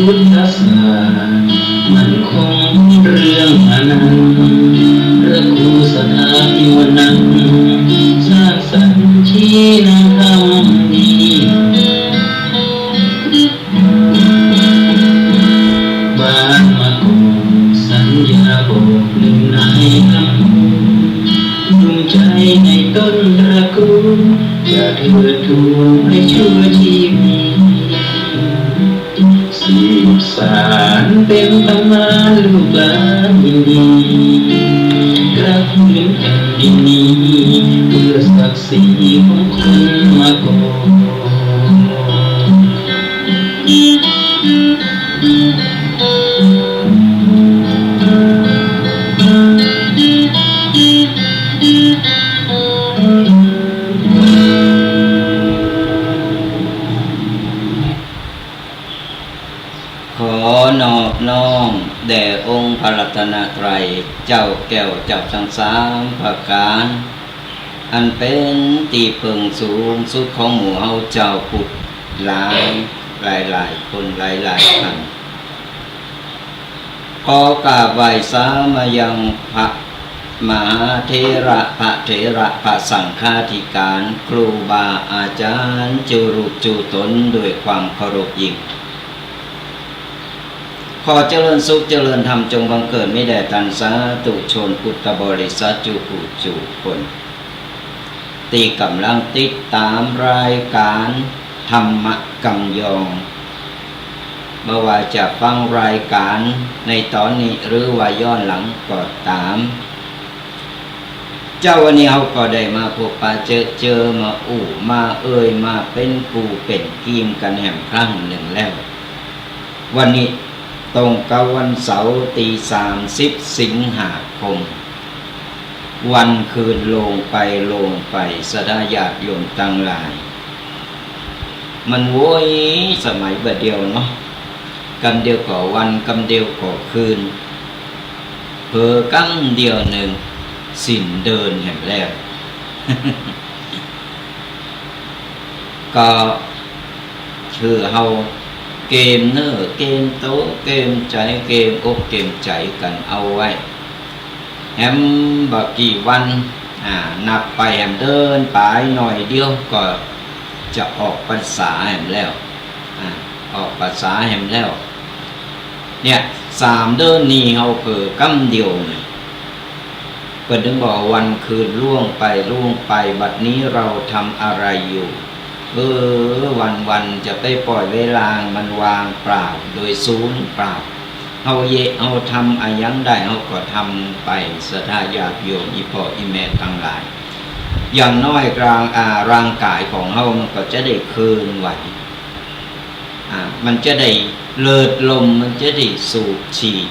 พุทธศาสนามันคงเรื่องอนันต์พระครูสถาที่วันนั้น ใจในต้นตระกูลจะเถิดทูลให้ชั่วชีวิตสืบสานเป็นตำนานลูกหลานยินดีกระพืนแผ่นดินนี้เพื่อศักดิ์ศรีของคนมาก่อน ขอนอบน้อมแด่องค์พระรัตนตรัยเจ้าแก้วเจ้าทั้งสามประการอันเป็นที่พึ่งสูงสุดของหมู่เฮาเจ้าพุทธหลายคนหลายท่านขอกราบไหว้สามายังพระมหาเถระพระเถระพระสังฆาธิการครูบาอาจารย์จูรุจูตนด้วยความเคารพยิ่งขอเจริญสุขเจริญธรรมจงบังเกิดไม่แด่ตันสาธุชนพุทธบริษัทจูผู้จูคนตีกำลังติดตามรายการธรรมกำยองเมื่อว่าจะฟังรายการในตอนนี้หรือว่าย้อนหลังก็ตามเจ้าวันนี้เขาก็ได้มาพบปะเจอมามามาเป็นกูเป็นกีมกันแห่งครั้งหนึ่งแล้ววันนี้ตรงกับวันเสาร์ที่30 สิงหาคมวันคืนลงไปสดาญาติโยมตั้งหลายมันโว้ยสมัยแบบเดียวเนาะกำเดียวก่อวันกำเดียวก่อคืนเผอกำเดียวหนึ่งสิ้นเดินแห่งแล้ว ก็คือเฮาเกมเนอเกมโตเกมใจเกมอกเกมใจกันเอาไว้แฮมบกี่วันนับไปแฮมเดินไปหน่อยเดียวก็จะออกพรรษาแฮมแล้วออกพรรษาแฮมแล้วเนี่ย3 เดือนนี้เฮาเผอกำเดียวเนี่ยเพิ่นถึงบอกวันคืนล่วงไปบัดนี้เราทำอะไรอยู่วันจะไปปล่อยเวลามันวางเปล่าโดยศูนย์เปล่าเอาทำอะไรยังได้เอาก็ทำไปศรัทธาญาติโยมอีพ่ออีแม่ทั้งหลายอย่างน้อยร่างกายของเฮามันก็จะได้คืนไหวมันจะได้เลิดลมมันจะได้สูบฉีด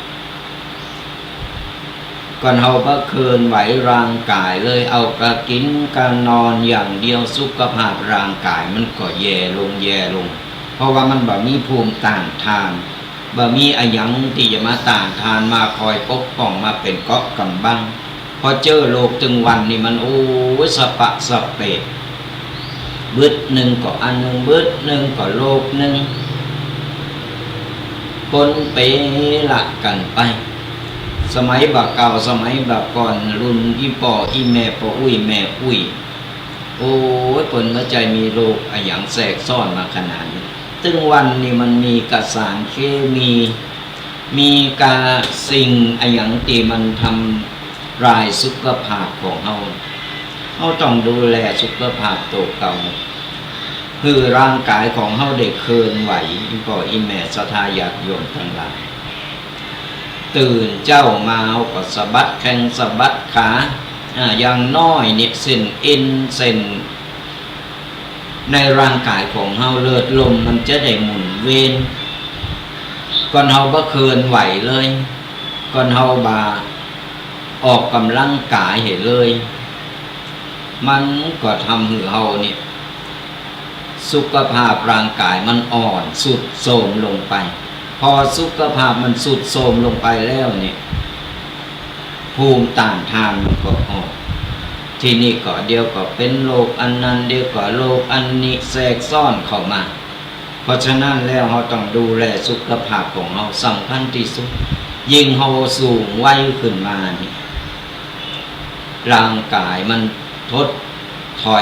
ก่อนเฮาบ่คืนไหวร่างกายเลยเอากะกินกะนอนอย่างเดียวสุขภาพร่างกายมันก็แย่ลงเพราะว่ามันบ่มีภูมิต้านทานบ่มีอะหยังที่จะมาต้านทานมาคอยปกป้องมาเป็นเกาะกำบังพอเจอโลกตึงวันนี่มันโอ้ยสะปะสะเปะบึดหนึ่งก็อันหนึ่งบึดหนึ่งก็โลกหนึ่งปนเปละกันไปสมัยบักเก่าสมัยบักก่อนรุ่นอีป่ออีแม่ป่ออุ้ยแม่อุ้ยโอ้ยผลหัวใจมีโรคอะหยังแทรกซ่อนมาขนาดนี้ตึงวันนี่มันมีกสารเคมีกาสิ่งอะหยังที่มันทำลายสุขภาพของเฮาต้องดูแลสุขภาพตัวเก่าคือร่างกายของเฮาได้เคลื่อนไหวอีป่ออีแม่ศรัทธาญาติโยมทั้งหลายตื่นเจ้ามาก็สะบัดแข้งสะบัดขาอย่างน้อยเนี่ยเส้นเอ็นเส้นในร่างกายของเฮาเลือดลมมันจะได้หมุนเวียนก่อนเฮาบ่เคลื่อนไหวเลยก่อนเฮาบ่ออกกำลังกายเห็นเลยมันก็ทำให้เฮาเนี่ยสุขภาพร่างกายมันอ่อนสุดโทรมลงไปพอสุขภาพมันสุดโทรมลงไปแล้วเนี่ยภูมิต้านทานมันก็ออกทีนี้ก็เดียวก็เป็นโรคอันนั้นเดียวก็โรคอันนี้แทรกซ้อนเข้ามาเพราะฉะนั้นแล้วเราต้องดูแลสุขภาพของเราสำคัญที่สุดยิ่งเราสูงวัยขึ้นมานี่ร่างกายมันหดถอ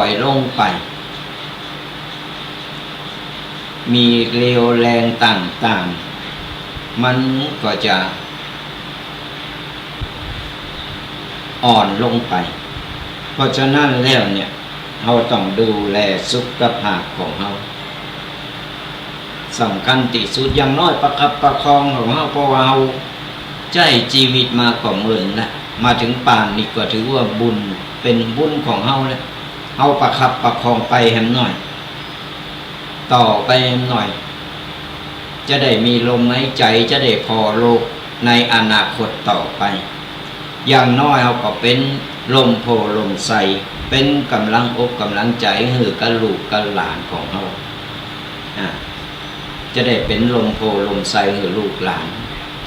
ยลงไปมีเร็วแรงต่างๆมันก็จะ อ่อนลงไปเพราะฉะนั้นแล้วเนี่ยเราต้องดูแลสุขภาพของเราสำคัญที่สุดอย่างน้อยประคับประคองของเราเพราะว่าเราใจชีวิตมาก็หมื่นละมาถึงป่านนี่ก็ถือว่าบุญเป็นบุญของเราแล้วเราประคับประคองไปแหมหน่อยต่อไปแหมหน่อยจะได้มีลมหายใจจะได้พอโลกในอนาคตต่อไปอย่างน้อยเราก็เป็นลมโพลมใสเป็นกำลังอกกำลังใจให้กับลูกกับหลานของเราจะได้เป็นลมโพลมใสให้ลูกหลาน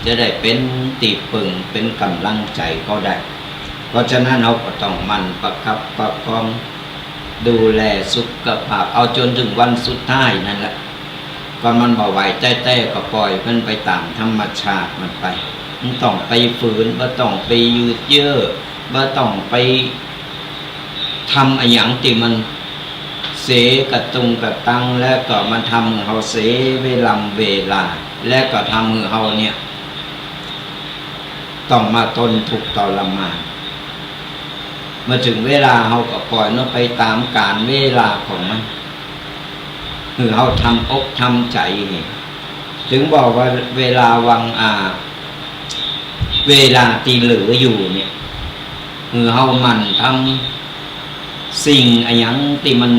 จะได้เป็นตีปึงเป็นกำลังใจก็ได้เพราะฉะนั้นเราก็ต้องมันประคับประคองดูแลสุขภาพเอาจนถึงวันสุดท้ายนั่นแหละก่อนมันบ่ไหวแต้ๆก็ปล่อยมันไปตามธรรมชาติมันไปมันต้องไปฝืนบ่ต้องไปยืดเยื้อบ่ต้องไปทำอะไรอย่างที่มันเสกระตุงกระตังแล้วก็มันทำเขาเสเวลาแล้วก็ทำเขาเนี่ยต้องมาทนทุกข์ทรมานเมื่อถึงเวลาเขาก็ปล่อยมันไปตามกาลเวลาของมันคือเขาทำอกทำใจนี่ถึงบอกว่าเวลาวังเวลาตีเหลืออยู่เนี่ยคือเขามันทำสิ่งอะไรอย่างที่มัน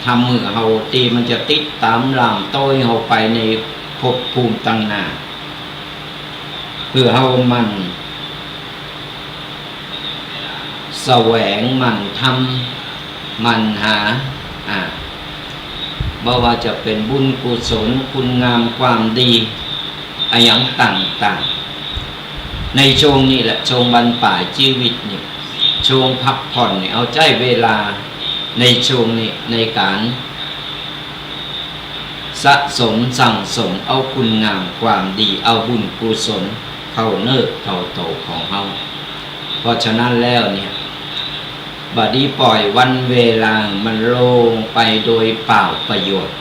ทำมือเขาตีมันจะติดตามลามต้อยเขาไปในภพภูมิตั้งหน้าคือเขามันแสวงมันทำมันหาบ่ว่าจะเป็นบุญกุศลคุณงามความดีอะไรอย่างต่างๆในช่วงนี้แหละช่วงบรรปลายชีวิตนี่ช่วงพักผ่อนนี่เอาใจเวลาในช่วงนี้ในการสะสมสั่งสมเอาคุณงามความดีเอาบุญกุศลเข้าเนิบเข้าโตของเฮาเพราะฉะนั้นแล้วเนี่ยบัดนี้ปล่อยวันเวลามันลงไปโดยเปล่าประโยชน์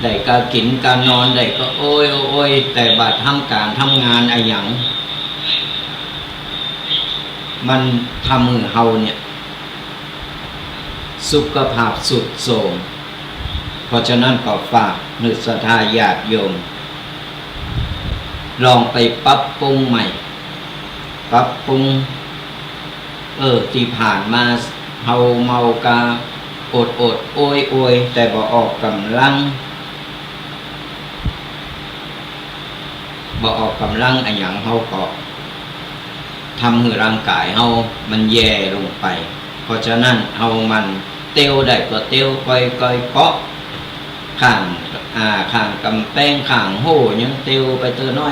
ได้ก็กินก็นอนได้ก็โอ้ยแต่บัดทำการทำงานอะไรอย่างมันทำมือเฮาเนี่ยสุขภาพสุดโทรมเพราะฉะนั้นก็ฝากนึกศรัทธาญาติโยมลองไปปรับปรุงใหม่ปรับปรุงที่ผ่านมาเฮาเมากาโอ้ยแต่บ่ออกกำลังอันหยังเฮาก็ทำให้ร่างกายเฮามันแย่ลงไปเพราะฉะนั้นเฮามันเตียวได้ก็เตียวก้อยเกาะข้างกำแพงข้างโหยังเตียวไปเตอน้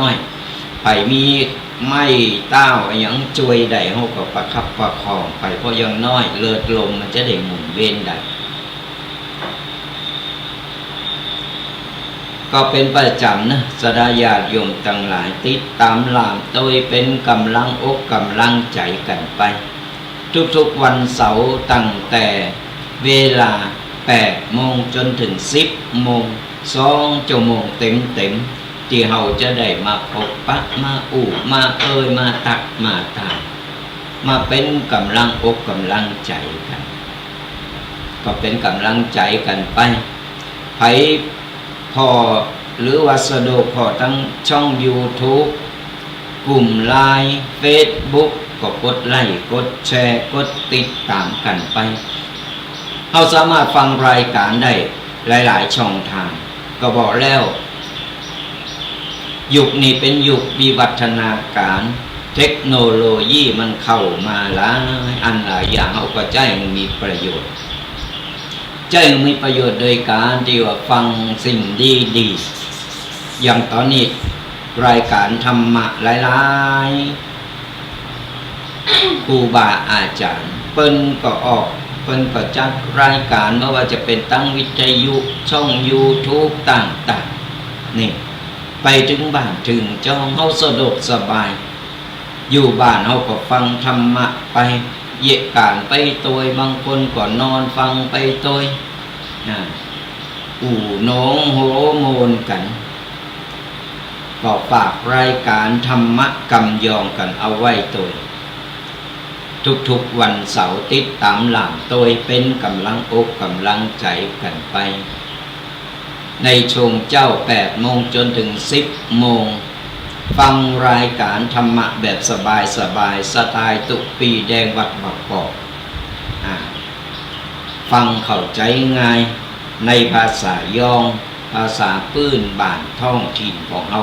อยไปมีไม้เต้าอย่างช่วยได้เฮาก็ประคับประคองไปเพราะยังน้อยเลือดลมมันจะได้หมุนเวียนได้ก็เป็นประจำนะสดาญาติโยมทั้งหลายติดตามลามโดยเป็นกำลังอกกำลังใจกันไปทุกๆวันเสาร์ตั้งแต่เวลา 8 โมงจนถึง 10 โมง2 ชั่วโมงเต็มที่เราจะได้มาพบปะมามามาตักมาตามมาเป็นกำลังอกกำลังใจกันก็เป็นกำลังใจกันไปไผพอหรือว่าสะดวกพอทั้งช่อง YouTube กลุ่ม LINE Facebook ก็กดไลค์กดแชร์กดติดตามกันไปเราสามารถฟังรายการได้หลายๆช่องทางก็บอกแล้วยุคนี้เป็นยุควิวัฒนาการเทคโนโลยีมันเข้ามาหลายอันหลายอย่างเขาก็ใจมีประโยชน์โดยการที่ว่าฟังสิ่งดีอย่างตอนนี้รายการธรรมะหลายๆครูบาอาจารย์เปิ้นก็จัดรายการไม่ว่าจะเป็นตั้งวิทยุช่อง YouTube ต่างๆนี่ไปถึงบ้านถึงจองเฮาสะดวกสบายอยู่บ้านเฮาก็ฟังธรรมะไปเยะการไปโดยบางคนก็นอนฟังไปโดยน้องโหโมนกัน ก็ฝากรายการธรรมะกำยองกันเอาไว้ตัวทุกๆวันเสาร์ติดตามหลังตัวเป็นกำลังอกกำลังใจกันไปในช่วงเจ้า8 โมงจนถึง10 โมงฟังรายการธรรมะแบบสบายสไตล์ตุปีแดงวัดบางกอกฟังเข้าใจง่ายในภาษายองภาษาพื้นบ้านท้องถิ่นของเรา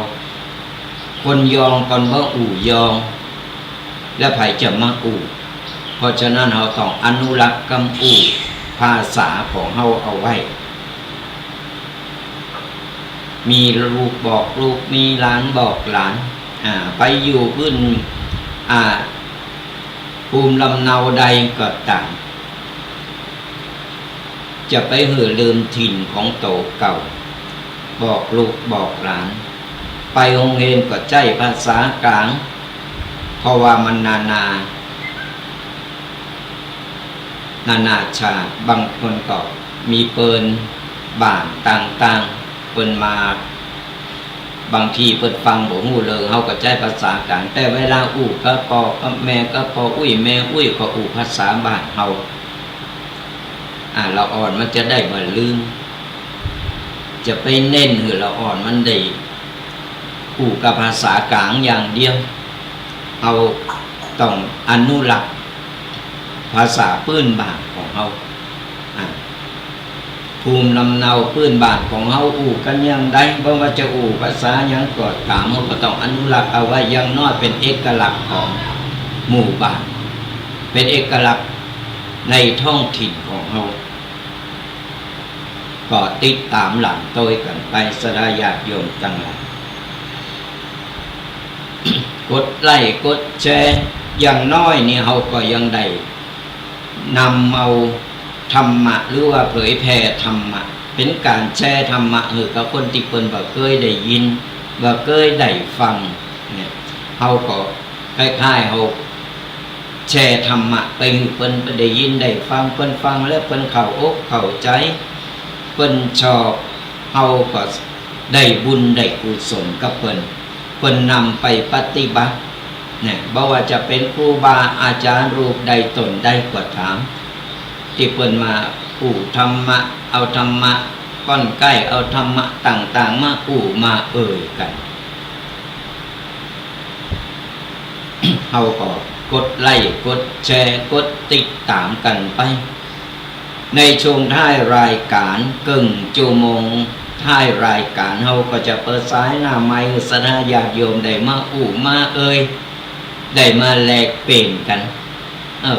คนยองก่อนว่าอู่ยองและไผจะมาอู่เพราะฉะนั้นเราต้องอนุรักษ์กำอู่ภาษาของเราเอาไว้มีลูกบอกลูกมีหลานบอกหลานไปอยู่พื้นภูมิลำเนาใดก็ตามจะไปเหือลืมถิ่นของโตเก่าบอกลูกบอกหลานไปโรงเรียนก็ใช้ภาษากลางเพราะว่ามันนาชาติบางคนก็มีเปินบ้านต่างๆเปินมาบางทีเปิดฟังบ่ฮู้เลยเฮาก็ใช้ภาษากลางแต่เวลาอู้ก็ปอกับแม่ก็ปออุ้ยแม่อุ้ยก็อู้ภาษาบ้านเฮาเราอ่อนมันจะได้บ่ลืมจะไปเน้นหือเราอ่อนมันได้อู้กับภาษากลางอย่างเดียวเอาต้องอนุรักษ์ภาษาพื้นบ้านของเฮาภูมิลำเนาพื้นบ้านของเฮาอู้กันยังได้บ่ว่าจะอู้ภาษาหยังก็ตามเฮาก็ต้องอนุรักษ์เอาไว้อย่างน้อยเป็นเอกลักษณ์ของหมู่บ้านเป็นเอกลักษณ์ในท้องถิ่นของเฮาก็ติดตามหลังโดยกันไปสดาญาติโยมทั้งหลายกดไลค์กดแชร์อย่างน้อยนี่เฮาก็ยังได้นำเอาธรรมะหรือว่าเผยแผ่ธรรมะเป็นการแชร์ธรรมะกับคนที่เพิ่นบ่เคยได้ยินบ่เคยได้ฟังเนี่ยเฮาก็คล้ายๆเฮาแชร์ธรรมะไปให้เพิ่นได้ยินได้ฟังเพิ่นฟังแล้วเพิ่นเข้าอกเข้าใจเพิ่นชอบเฮาก็ได้บุญได้กุศลกับเพิ่นนำไปปฏิบัติเนี่ยบ่ว่าจะเป็นครูบาอาจารย์รูปใดตนใดก็ตามที่เพิ่นมาอู้ธรรมะเอาธรรมะก้อนใกล้เอาธรรมะต่างๆมาอู้มากัน เฮาก็กดไลค์กดแชร์กดติดตามกันไปในช่วงท้ายรายการกึ่งชั่วโมงท้ายรายการเฮาก็จะเปิดสายหน้าไมค์สนาญาติโยมได้มาอู้มาได้มาแลกเปลี่ยนกัน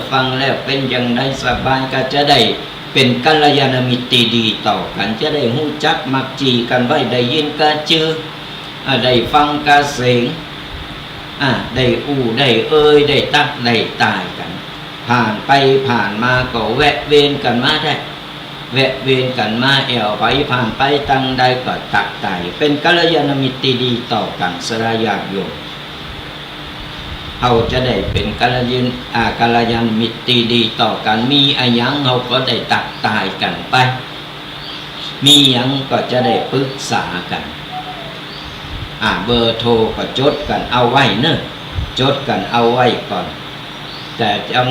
ฟังแล้วเป็นอย่างไรสบายก็จะได้เป็นกัลยาณมิตรดีต่อกันจะได้ฮู้จักมักจีกันไว้ได้ยินกะจือได้ฟังกะเสียงได้อู้ได้ได้ตักได้ตายกันผ่านไปผ่านมาก็แวะเวียนกันมาได้แวะเวียนกันมาแอวไปผ่านไปตั้งใดก็ตักตายเป็นกัลยาณมิตรดีต่อกันสระญาติโยมเฮาจะได้เป็นกัลยาณมิตรดีต่อกันมีอะไรยังเฮาก็ได้ตักตายกันไปมีหยังก็จะได้ปรึกษากันเบอร์โทรก็จดกันเอาไว้เนอะจดกันเอาไว้ก่อนแต่ยัง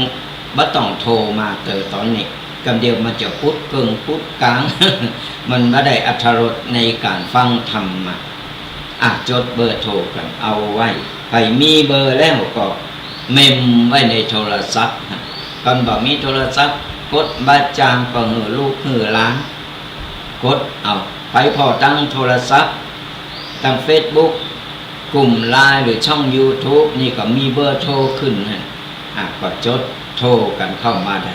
บ่ต้องโทรมาตอนนี้กำเดียวมันจะพุดกึ่งพุดกลาง มันบ่ได้อรรถรสในการฟังธรรมจดเบอร์โทรกันเอาไว้ใครมีเบอร์แล้วก็เมมไว้ในโทรศัพท์ก่อนบ่มีโทรศัพท์กดบาจางก็หือลูกหือหลานกดเอาไปพอตั้งโทรศัพท์ตั้ง Facebook กลุ่ม LINE หรือช่อง YouTube นี่ก็มีเบอร์โทรขึ้นก็จดโทรกันเข้ามาได้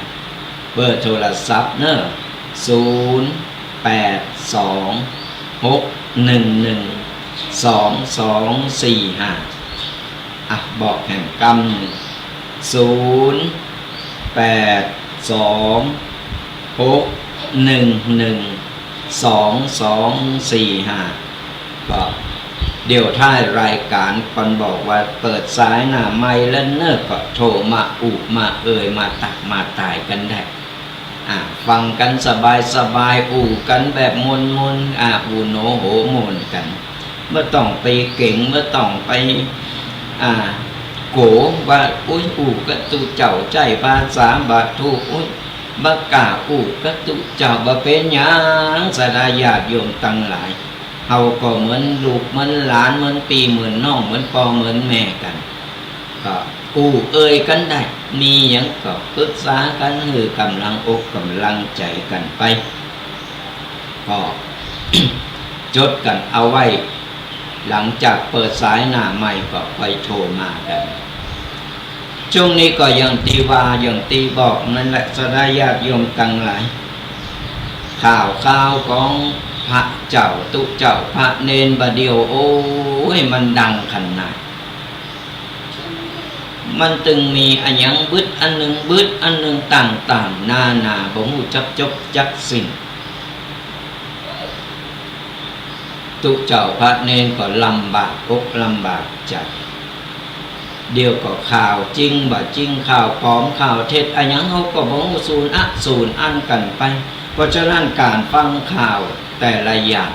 เบอร์โทรศัพท์เนอะ0826112245บอกแห่งกรรม0826112245ก็เดี๋ยวท้ายรายการคนบอกว่าเปิดสายหน้าไมค์แล้วเนอะก็โทรมาอุมามาตักมาตายกันได้ฟังกันสบายอู่กันแบบมนอูโหนโหมนกัน เมื่อต้องไปเก่งเมื่อต้องไปโกว่าอุ้ยอู่กระตุเจ้าใจภาษาบาทูอุ้ยบักกาอู่กระตุเจ้าบ่เป็นหยังสดาญาติโยมตั้งหลายเฮาก็เหมือนลูกเหมือนหลานเหมือนปีเหมือนน้องเหมือนพ่อเหมือนแม่กันก็อู่เอ่ยกันได้มีหยังก็ปรึกษากันคือกำลังอกกำลังใจกันไปก็ จดกันเอาไว้หลังจากเปิดสายหน้าใหม่ก็ไปโทรมากันช่วงนี้ก็ยังตีว่ายังตีบอกนั่นแหละสดาญาติโยมตั้งหลายข่าวของพระเจ้าตุเจ้าพระเนนบเดียวโอ้ยมันดังขนาดมันตึงมีอันยังบึดอันหนึ่งบึดอันหนึ่งต่างๆนาบ่ฮู้จักจบจักสิ้นตุเจ้าพระเนนก็ลำบากอกลำบากใจเดียวก็ข่าวจริงบ่จริงข่าวปลอมข่าวเท็จอันยังเขาก็บ่ฮู้สูญอันกันไปเพราะฉะนั้นการฟังข่าวแต่ละอย่าง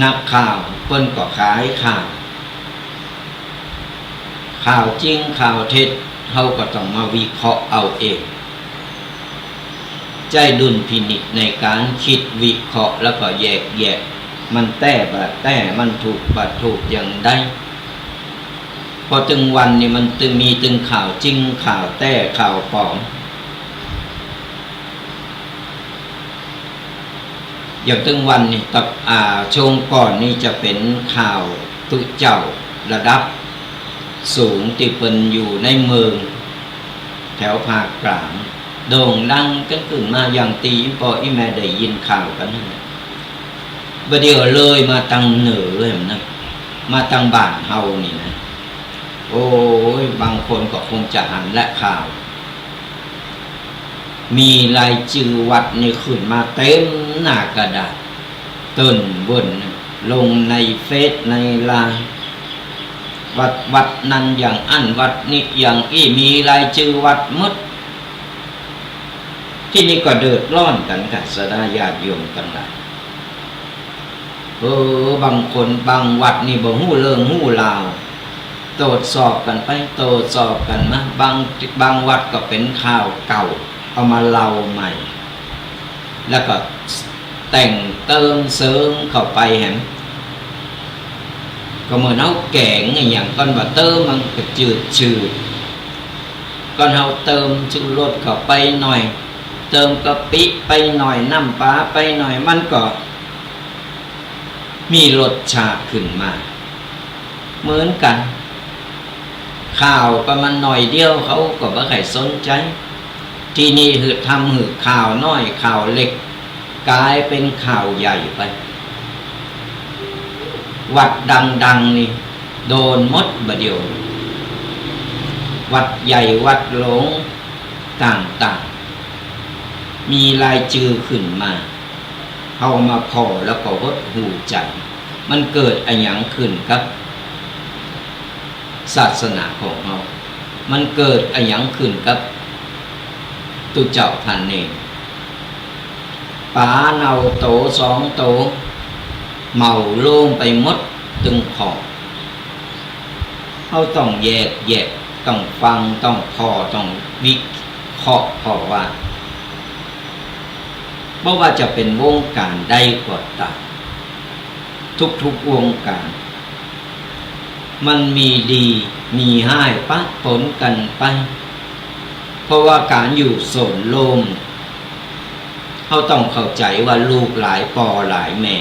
นักข่าวเพิ่นก็ขายข่าวจริงข่าวเท็จเขาก็ต้องมาวิเคราะห์เอาเองใจดุลพินิจในการคิดวิเคราะห์แล้วก็แยกแยะมันแต่มันถูกบัดถูกอย่างใดพอถึงวันนี้มันมีข่าวจริงข่าวแต่ข่าวปลอมอย่างถึงวันนี้ตับช่วงก่อนนี่จะเป็นข่าวตุเจ้าระดับสูงที่เป็นอยู่ในเมืองแถวภาคกลางโด่งดังกันขึ้นมาอย่างตีพออีแม่ได้ยินข่าวกันนั่นแหละบ่เดียวเลยมาตั้งเหนือเลยนะมาตั้งบ้านเฮานี่นะโอ้ยบางคนก็คงจะหันและข่าวมีรายชื่อวัดนี่ขึ้นมาเต็มหน้ากระดาษต้นบนลงในเฟซในไลน์วัดนั้นอย่างอันวัดนี้อย่างอี้มีรายชื่อวัดหมดที่นี่ก็เดือดร้อนกันกับสดาญาติโยมทั้งหลายบางคนบางวัดนี่บ่ฮู้เรื่องฮู้ราวตรวจสอบกันไปตรวจสอบกันมาบางวัดก็เป็นข่าวเก่าเอามาเล่าใหม่แล้วก็แต่งเติมเสริมเข้าไปเห็นก็เหมือนเอาแกงอย่างก่อนว่าเติมมันก็จืดก่อนเอาเติมชูรสเข้าไปหน่อยเติมกะปิไปหน่อยน้ำปลาไปหน่อยมันก็มีรสชาติขึ้นมาเหมือนกันข่าวประมาณหน่อยเดียวเขาก็บ่ใครสนใจที่นี่หืดข่าวน้อยข่าวเล็กกลายเป็นข่าวใหญ่ไปวัดดังนี่โดนมดบะเดียววัดใหญ่วัดหลงต่างๆมีรายชื่อขึ้นมาเข้ามาพอแล้วก็หดหูใจมันเกิดอะไรอย่างขึ้นครับศาสนาของเรามันเกิดอะไรอย่างขึ้นครับตุเจ้าพันเนรป๋าเนาโต2 โตเมาโล่งไปหมดตึงขอบเขาต้องแยกต้องฟังต้องต้องวิเคราะห์เพราะว่าจะเป็นวงการใดก็ตามทุกวงการมันมีดีมีให้ปะปนกันไปเพราะว่าการอยู่โสนโลมเขาต้องเข้าใจว่าลูกหลายปอหลายแม่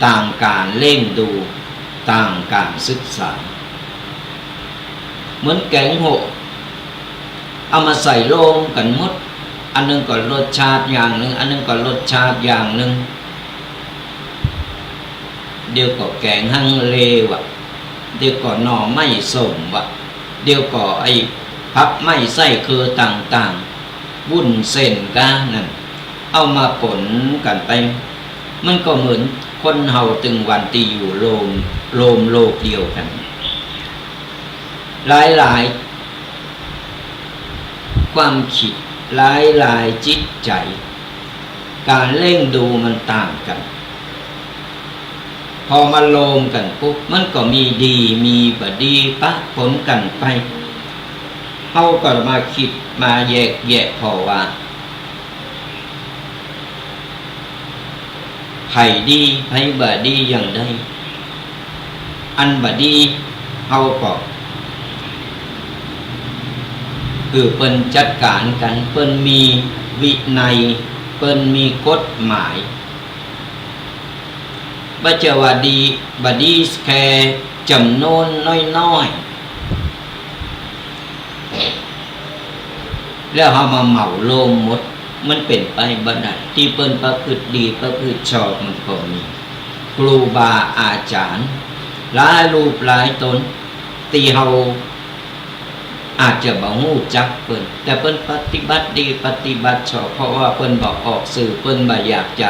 ต่างการเล่งดูต่างการศึกษาเหมือนแกงโหเอามาใส่โลงกันหมดอันนึงก็รสชาติอย่างหนึ่งอันนึงก็รสชาติอย่างหนึ่งเดี๋ยวก็แกงฮังเลวะเดี๋ยวก็หน่อไม้ส้มวะเดี๋ยวก็ไอ้พับไม้ไส้คือต่างๆวุ้นเส้นกันนั่นเอามาปนกันไปมันก็เหมือนคนเฮาตึงวันที่อยู่โลมโลกเดียวกันหลายความคิดหลายจิตใจการเล่งดูมันต่างกัน พอมาโลมกันปุ๊บมันก็มีดีมีบ่ดีปะปนกันไปเฮาก็มาคิดมาแยกแยะพอว่าไผดีไผบ่ดีอย่างใดอันบ่ดีเฮาก็คือเปิ้นจัดการกันเปิ้นมีวินัยเปิ้นมีกฎหมายบ่จะว่าดีบ่ดีแค่จำนวนน้อยๆแล้วเฮามาเหมารวมหมดมันเป็นไปบ่ได้ที่เปิ้นประพฤติดีประพฤติชอบมันก็มีครูบาอาจารย์หลายรูปหลายตนที่เฮาอาจจะบ่ฮู้จักเปิ้นแต่เปิ้นปฏิบัติดีปฏิบัติชอบเพราะว่าเปิ้นบ่ออกสื่อเปิ้นบ่อยากจะ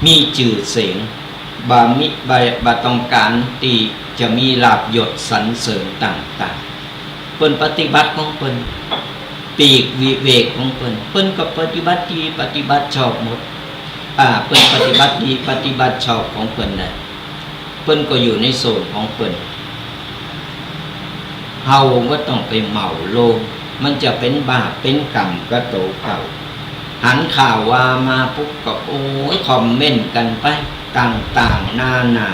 มีชื่อเสียงบ่ต้องการที่จะมีลาภยศสรรเสริญต่างๆเปิ้นปฏิบัติของเปิ้นปีกวิเวกของเปิ้นก็ปฏิบัติดีปฏิบัติชอบหมดเปิ้นปฏิบัติดีปฏิบัติชอบของเปิ้นน่ะเปิ้นก็อยู่ในโซนของเปิ้นเฮาก็ต้องไปเหมาโลมมันจะเป็นบาปเป็นกรรมก็โตเก่าหันข่าวว่ามาปุ๊บก็โอ้ยคอมเมนต์กันไปต่างๆนานา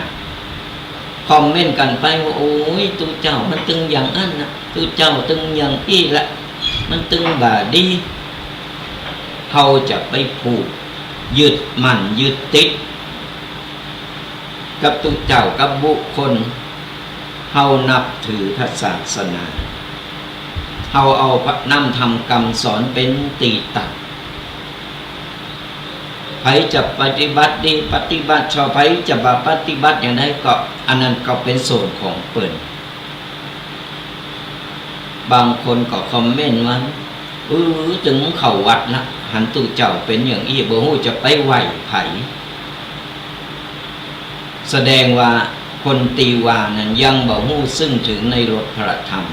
คอมเมนต์กันไปว่าโอ้ยตัวเจ้ามันตึงอย่างนั้นนะตัวเจ้าตึงอย่างอี้ละมันตึงบ่ดีเฮาจะไปผูกยึดมั่นยึดติดกับตัวเจ้ากับบุคคลเฮานับถือพระศาสนาเฮาเอาพระนำธรรมคำสอนเป็นตีตัดไผจะปฏิบัติดีปฏิบัติชอบไผจะบ่ปฏิบัติอย่างไรก็อันนั้นก็เป็นส่วนของเปิ้นบางคนก็คอมเมนต์ว่าถึงเข้าวัดละหันตู้เจ้าเป็นอย่างอี้บ่ฮู้จะไปไหว้ไผแสดงว่าคนตีวานั้นยังบ่ฮู้ซึ่งถึงในรสพระธรรม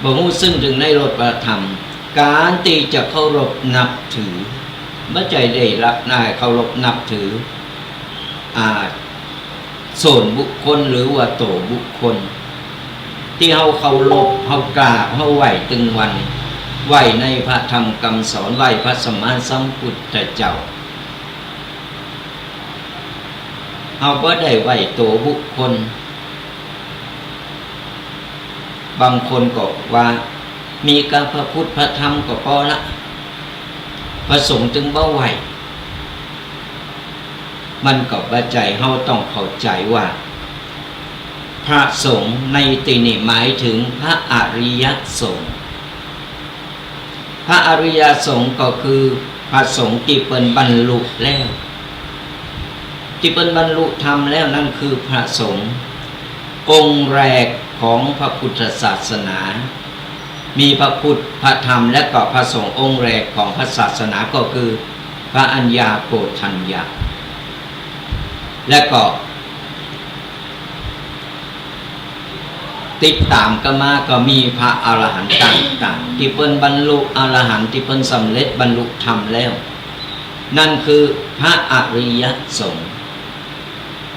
บ่ฮู้ซึ่งถึงในรสพระธรรมการที่จะเคารพนับถือบ่ใจได้รับนายเคารพนับถือส่วนบุคคลหรือว่าโตบุคคลที่เฮาเคารพเฮากราบเฮาไหว้ตึงวันไหว้ในพระธรรมคำสอนไหว้พระสัมมาสัมพุทธเจ้าเฮาบ่ได้ไหว้โตบุคคลบางคนก็ว่ามีการพระพุทธพระธรรมก็พอละพระสงฆ์จึงบ่ไหว้มันก็บ่ใจเฮาต้องเข้าใจว่าพระสงฆ์ในที่นี้หมายถึงพระอริยสงฆ์พระอริยสงฆ์ก็คือพระสงฆ์ที่เปิ้นบรรลุแล้วที่เป็นบรรลุธรรมแล้วนั่นคือพระสงฆ์องค์แรกของพระพุทธศาสนามีพระพุทธพระธรรมและก็พระสงฆ์องค์แรกของพระศาสนาก็คือพระอัญญาโกฏทัญญาและก็ติดตามกันมาก็มีพระอรหันต์ต่างๆที่เพิ่นบรรลุอรหันต์ที่เพิ่นสำเร็จบรรลุธรรมแล้วนั่นคือพระอริยสงฆ์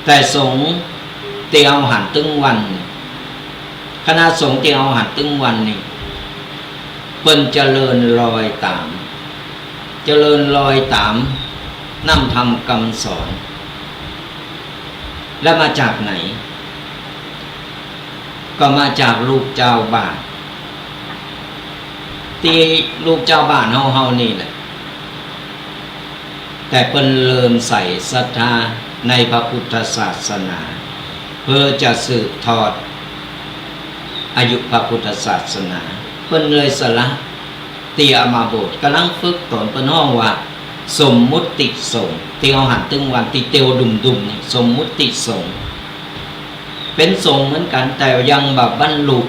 แต่สงฆ์ที่เอาหันตึงวันคณะสงฆ์ที่เอาหันตึงวันนี่เปิ้นเจริญรอยตามนำธรรมคำสอนและมาจากไหนก็มาจากลูกเจ้าบ้านที่ลูกเจ้าบ้านเฮานี่แหละแต่เปิ้นเริ่มใส่ศรัทธาในพระพุทธศาสนาเพื่อจะสืบทอดอายุพระพุทธศาสนาเปิ้นเลยสละเตียมาโบสถ์กำลังฝึกตนเปิ้นฮ้องว่าสมมุติสงฆ์ที่เอาหันตึงวันที่เตียวดุมๆนี่สมมุติสงฆ์เป็นสงฆ์เหมือนกันแต่ยังแบบบรรลุ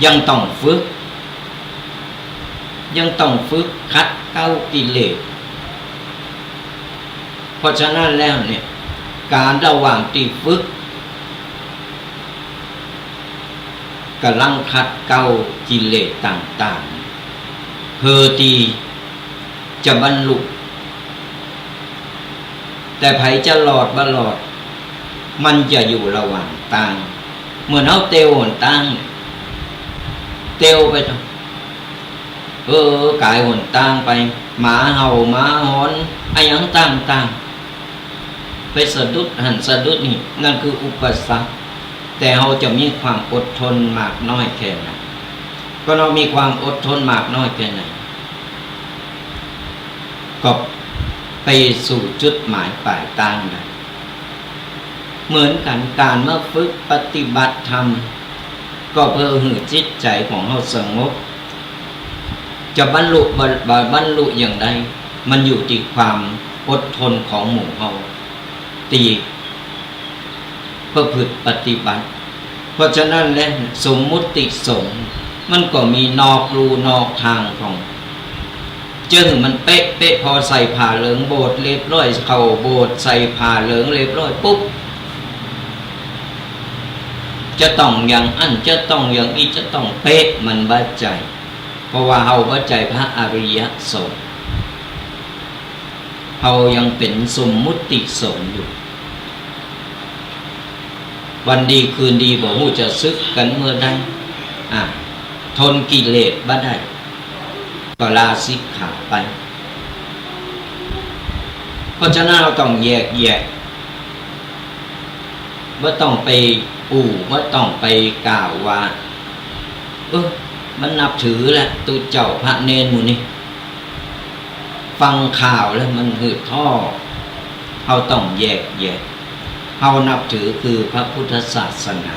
ยังต้องฝึกคัดเก้ากิเลสเพราะฉะนั้นแล้วเนี่ยการระหว่างที่ฝึกกำลังคัดเก้ากิเลสต่างๆเพื่อที่จะบรรลุ แต่ไผจะหลอดบ่หลอดมันจะอยู่ระหว่างทางเหมือนเอาเตียวหนทางเตียวไปกายหนทางไปหมาเห่าหมาหอนไอ้ยังต่างๆไปสะดุดหันสะดุดนี่นั่นคืออุปสรรคแต่เราจะมีความอดทนมากน้อยแค่ไหนก็เรามีความอดทนมากน้อยแค่ไหนก็ไปสู่จุดหมายปลายทางได้เหมือนกันการมาฝึกปฏิบัติธรรมก็เพื่อให้จิตใจของเราสงบจะบรรลุอย่างใดมันอยู่ที่ความอดทนของหมู่เราตีเพื่อฝึกปฏิบัติเพราะฉะนั้นแล้วสมมุติสงฆ์มันก็มีนอกรูนอกทางของเจอมันเป๊ะพอใส่ผ้าเหลืองโบสถ์เรียบร้อยเข้าโบสถ์ใส่ผ้าเหลืองเรียบร้อยปุ๊บจะต้องอย่างอันจะต้องอย่างนี้จะต้องเป๊ะมันบัดใจเพราะว่าเฮาบัดใจพระอริยสงฆ์เฮายังเป็นสมมุติสงฆ์อยู่วันดีคืนดีบ่ฮู้จะซึกกันเมื่อใดทนกิเลสบ่ได้ก็ลาสิกขาไปเพราะฉะนั้นเราต้องแยกว่าต้องไปว่าต้องไปกล่าวว่ามันนับถือแหละตุเจ้าพระเนรหมู่นี้ฟังข่าวแล้วมันหืดท่อเราต้องแยกเรานับถือคือพระพุทธศาสนา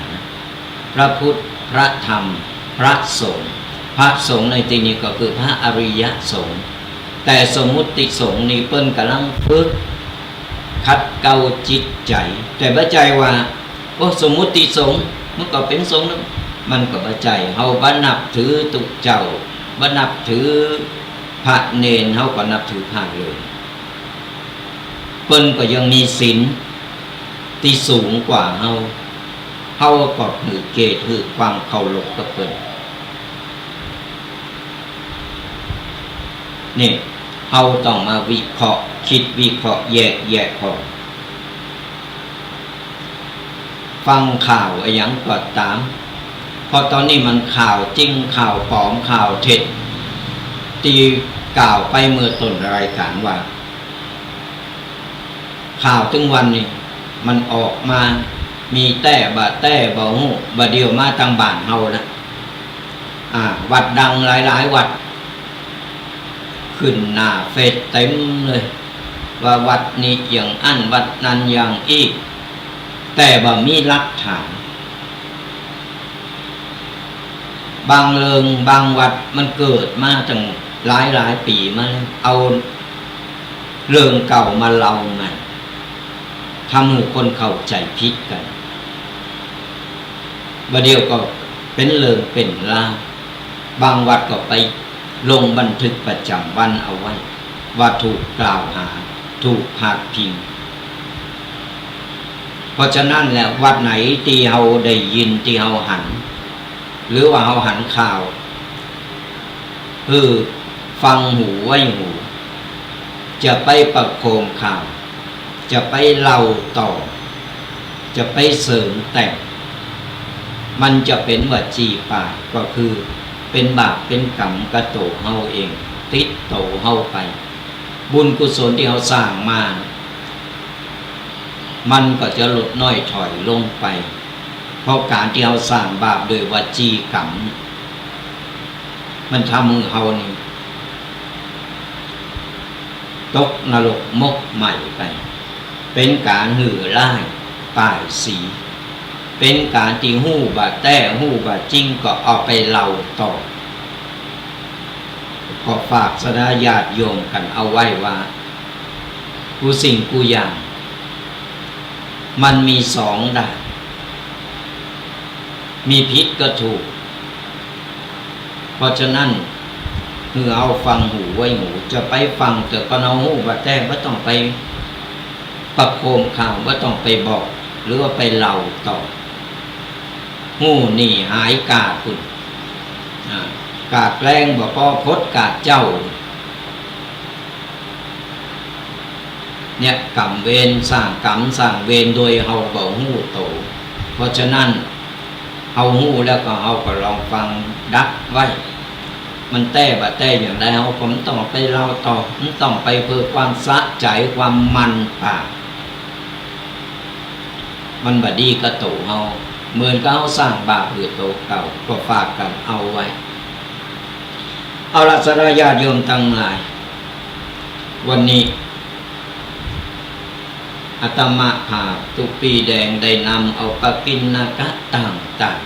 พระพุทธพระธรรมพระสงฆ์พระสงฆ์ในที่นี้ก็คือพระอริยสงฆ์แต่สมมุติสงฆ์นี่เปิ้นกำลังฝึกขัดเกลาจิตใจแต่บ่ใจว่าสมมุติสงฆ์มันก็เป็นสงฆ์แล้วมันก็บ่ใจเฮาบ่นับถือตุเจ้าบ่นับถือพระเนรเฮาก็นับถือพระเลยเปิ้นก็ยังมีศีลที่สูงกว่าเฮาก็ถือเกตถือความเคารพกับเปิ้นนี่เฮาต้องมาวิเคราะห์คิดวิเคราะห์แยกพอฟังข่าวอะไรอย่างก็ตามเพราะตอนนี้มันข่าวจริงข่าวปลอมข่าวเท็จที่กล่าวไปเมื่อต้นรายการว่าข่าวถึงวันนี้มันออกมามีแต่บ่ฮู้บ่เดียวมาทางบ้านเฮานะวัดดังหลายวัดขึ้นหน้าเฟซเต็มเลยว่าวัดนี้อย่างอันวัดนั้นอย่างอีกแต่บ่มีหลักฐานบางเริงบางวัดมันเกิดมาตั้งหลายปีมาแล้วเอาเรื่องเก่ามาเล่าใหม่ทำให้คนเข้าใจผิดกันบ่เดียวก็เป็นเรื่องเป็นราวบางวัดก็ไปลงบันทึกประจำวันเอาไว้ว่าถูกกล่าวหาถูกพาดพิงเพราะฉะนั้นแล้ววัดไหนที่เฮาได้ยินที่เฮาหันหรือว่าเฮาหันข่าวฟังหูไว้หูจะไปประโคมข่าวจะไปเล่าต่อจะไปเสริมแต่งมันจะเป็นวจีปากก็คือเป็นบาปเป็นกรรมกระโตเฮาเองติดโตเฮาไปบุญกุศลที่เฮาสร้างมามันก็จะลดน้อยถอยลงไปเพราะการที่เฮาสร้างบาปโดยวจีกรรมมันทำให้เฮานี่ตกนรกมกใหม่ไปเป็นการหือร้ายป้ายสีเป็นการที่หู้บาแต่หู้บาจริงก็เอาไปเล่าต่อก็ฝากสดาญาติโยมกันเอาไว้ว่ากูสิ่งกูอย่างมันมีสองด้านมีผิดก็ถูกเพราะฉะนั้นเอาฟังหูไว้หูจะไปฟังแต่ก็เอาหูบาแต่ว่าต้องไปประโคมข่าวว่าต้องไปบอกหรือว่าไปเล่าต่อหูนี่หายกาดคุณกาดแรงบ่พอพดกาดเจ้า เนี่ยกรรมเวรสร้างกรรมสร้างเวรโดยเฮาบ่ฮู้โตเพราะฉะนั้นเฮาฮู้แล้วก็เฮาก็ลองฟังดักไว้มันแต่อย่างไรเฮาผมต้องไปเล่าต่อมันต้องไปเพื่อความสะใจความมันปากมันบ่ดีก็โตเฮาเหมือนกับเฮาสร้างบาปหรือโตเก่าก็ฝากกันเอาไว้เอาล่ะสระญาติโยมทั้งหลายวันนี้อาตมาภาพตุปีแดงได้นำเอาปกิณณกะต่าง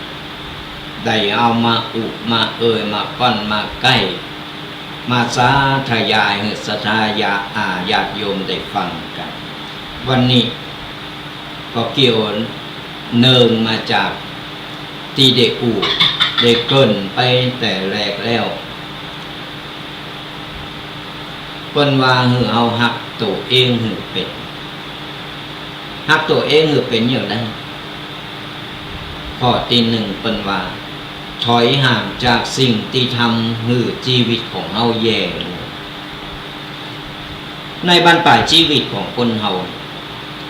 ๆได้เอามาอุมามาก้อนมาใกล้มาสาธยายให้ศรัทธาญาติโยมได้ฟังกันวันนี้ก็เกี่ยวเนื่องมาจากที่ได้ได้เกินไปแต่แรกแล้วเพิ่นว่าหือเอาหักตัวเองหือเป็นหักตัวเองหือเป็นอย่างไรข้อที่หนึ่งเพิ่นว่าถอยห่างจากสิ่งที่ทำหือชีวิตของเฮาแย่ลงในบรรปลายชีวิตของคนเฮา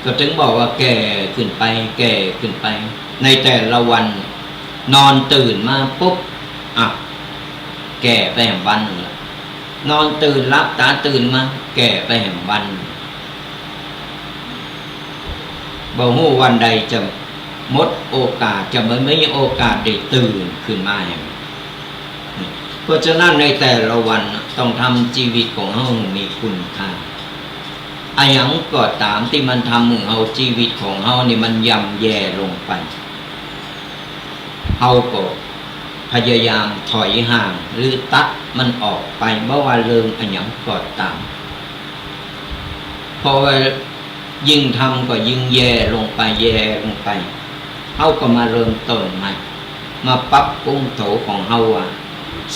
ก็ถึงบอกว่าแก่ขึ้นไปในแต่ละวันนอนตื่นมาปุ๊บแก่ไปแห่งวันนึงละนอนตื่นรับตาตื่นมาแก่ไปแห่งวันบ่ฮู้วันใดจะหมดโอกาสจะไม่มีโอกาสได้ตื่นขึ้นมาแห่งเพราะฉะนั้นในแต่ละวันต้องทำชีวิตของเฮามีคุณค่าอะหยังก็ตามที่มันทำให้เฮาชีวิตของเฮานี่มันย่ำแย่ลงไปเฮาก็พยายามถอยห่างหรือตัดมันออกไปบ่ว่าเรื่องอะหยังก็ตามเพราะว่ายิ่งทำก็ยิ่งแย่ลงไปเฮาก็มาเริ่มต้นใหม่มาปรับปรุงโถของเฮาว่า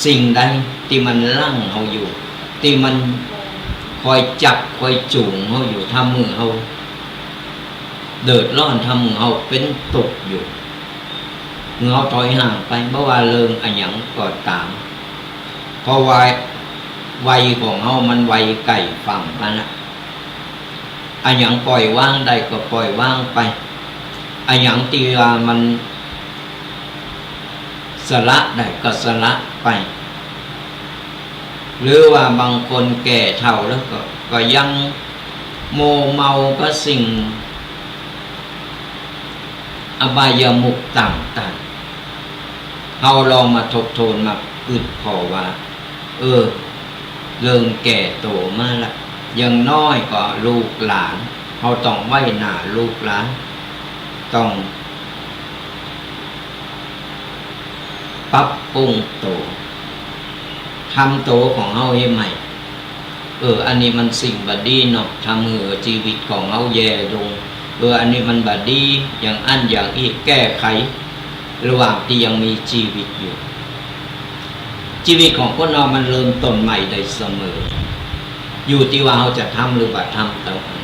สิ่งใดที่มันลั่งเฮาอยู่ที่มันคอยจับคอยจูงเฮาอยู่ทำมือเฮาเดือดร้อนทำมือเฮาเป็นตุกอยู่เงาถอยห่างไปเพราะว่าเรื่องอะหยังก็ตามเพราะว่าวัยของเฮามันวัยไก่ฝั่งมันนะอะหยังปล่อยวางได้ก็ปล่อยวางไปอะหยังที่ว่ามันสละได้ก็สละไปหรือว่าบางคนแก่เฒ่าแล้วก็ยังโมเมาก็สิ่งอบายมุขต่างๆเฮาลองมาทบทวนมาอึดพอว่าเริ่มแก่โตมาละยังน้อยก็ลูกหลานเฮาต้องไว้หน้าลูกหลานต้องปรับปรุงโตทำโตของเฮาให้ใหม่อันนี้มันสิ่งบดีเนาะทำให้ชีวิตของเฮาแย่ลงอันนี้มันบดีอย่างอันอย่างอีกแก้ไขระหว่างที่ยังมีชีวิตอยู่ชีวิตของคนเรามันเริ่มต้นใหม่ได้เสมออยู่ที่ว่าเราจะทำหรือว่าทำต่างกัน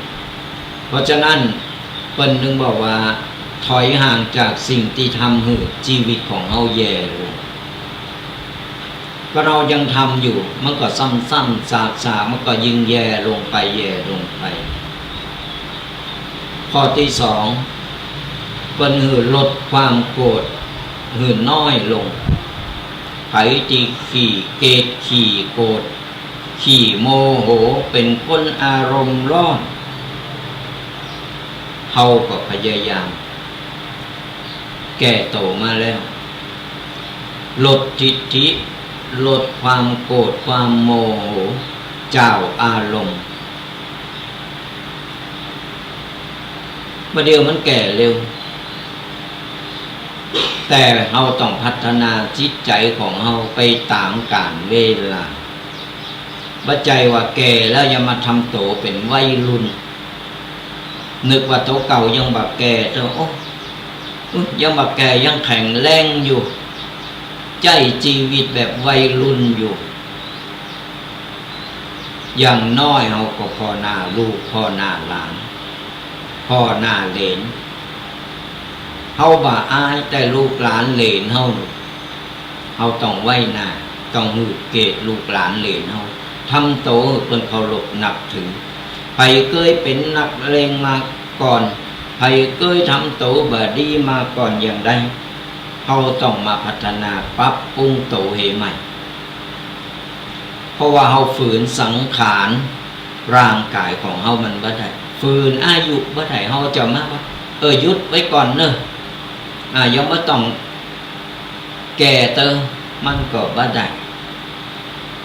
เพราะฉะนั้นเพิ่นถึงบอกว่าถอยห่างจากสิ่งที่ทำให้ชีวิตของเราแย่ลงก็เรายังทำอยู่มันก็ซ้ำๆซากๆมันก็ยิ่งแย่ลงไปข้อที่สองเป็นหือลดความโกรธหือน้อยลงไผที่ขี้โกรธขี้โมโหเป็นคนอารมณ์ร้อนเฮาก็พยายามแก้โตมาแล้วลดทิฐิลดความโกรธความโมโหเจ้าอารมณ์ประเดี๋ยวมันแก่เร็วแต่เราต้องพัฒนาจิตใจของเราไปตามกาลเวลาบัดใจว่าแก่แล้วยังมาทำโตเป็นวัยรุ่นนึกว่าโตเก่ายังบักแก่ยังบักแก่ยังแข็งแรงอยู่ใจชีวิตแบบวัยรุ่นอยู่อย่างน้อยเราก็พ่อหน้าลูกพ่อหน้าหลานพ่อหน้าเหลนเฮาบ่อายแต่ลูกหลานเหลนเฮาต้องไว้หน้าต้องหืดเกตลูกหลานเหลนเฮาทำโตเพิ่นเคารพนับถือ ไผเคยเป็นนักเลงมาก่อนไผเคยทำตัวบดีมาก่อนอย่างใดเขาต้องมาพัฒนาปรับปรุงตัวให้ใหม่เพราะว่าเขาฝืนสังขารร่างกายของเขามันบ่ได้ฝืนอายุบ่ได้เขาจะมาว่าหยุดไว้ก่อนเนอะยังบ่ต้องแก่เติมมันก็บ่ได้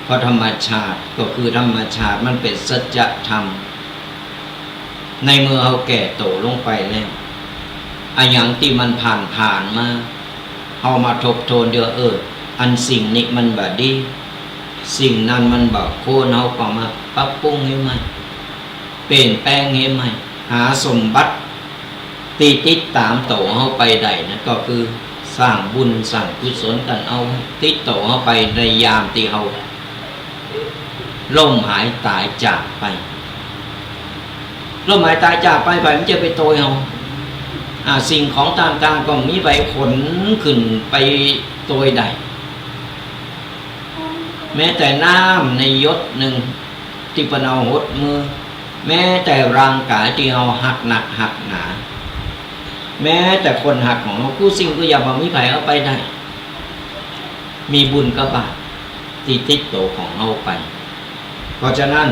เพราะธรรมชาติก็คือธรรมชาติมันเป็นสัจธรรมในเมื่อเขาแก่โตลงไปแล้วอย่างที่มันผ่านมาเอามาทบทวนเดี๋ยวอันสิ่งนี้มันบ่ดีสิ่งนั้นมันบ่โค่นเขาก็มาปรับปรุงให้ใหม่เปลี่ยนแปลงให้ใหม่หาสมบัติที่ติดตามโตเขาไปได้นะก็คือสร้างบุญสร้างกุศลกันเอาติดโตเขาไปในยามที่เขาล่มหายตายจากไปล่มหายตายจากไปมันจะไปโตยเขาสิ่งของต่างๆก็มีใบขนขึ้นไปโตยได้แม้แต่น้ำในยศหนึ่งที่ปนเอาหดมือแม้แต่ร่างกายที่เอาหักหนักหักหนาแม้แต่คนหักของเรากู้สิ่งก็อย่ามามีไผเอาไปได้มีบุญกับบาปที่ติดโตของเราไปเพราะฉะนั้น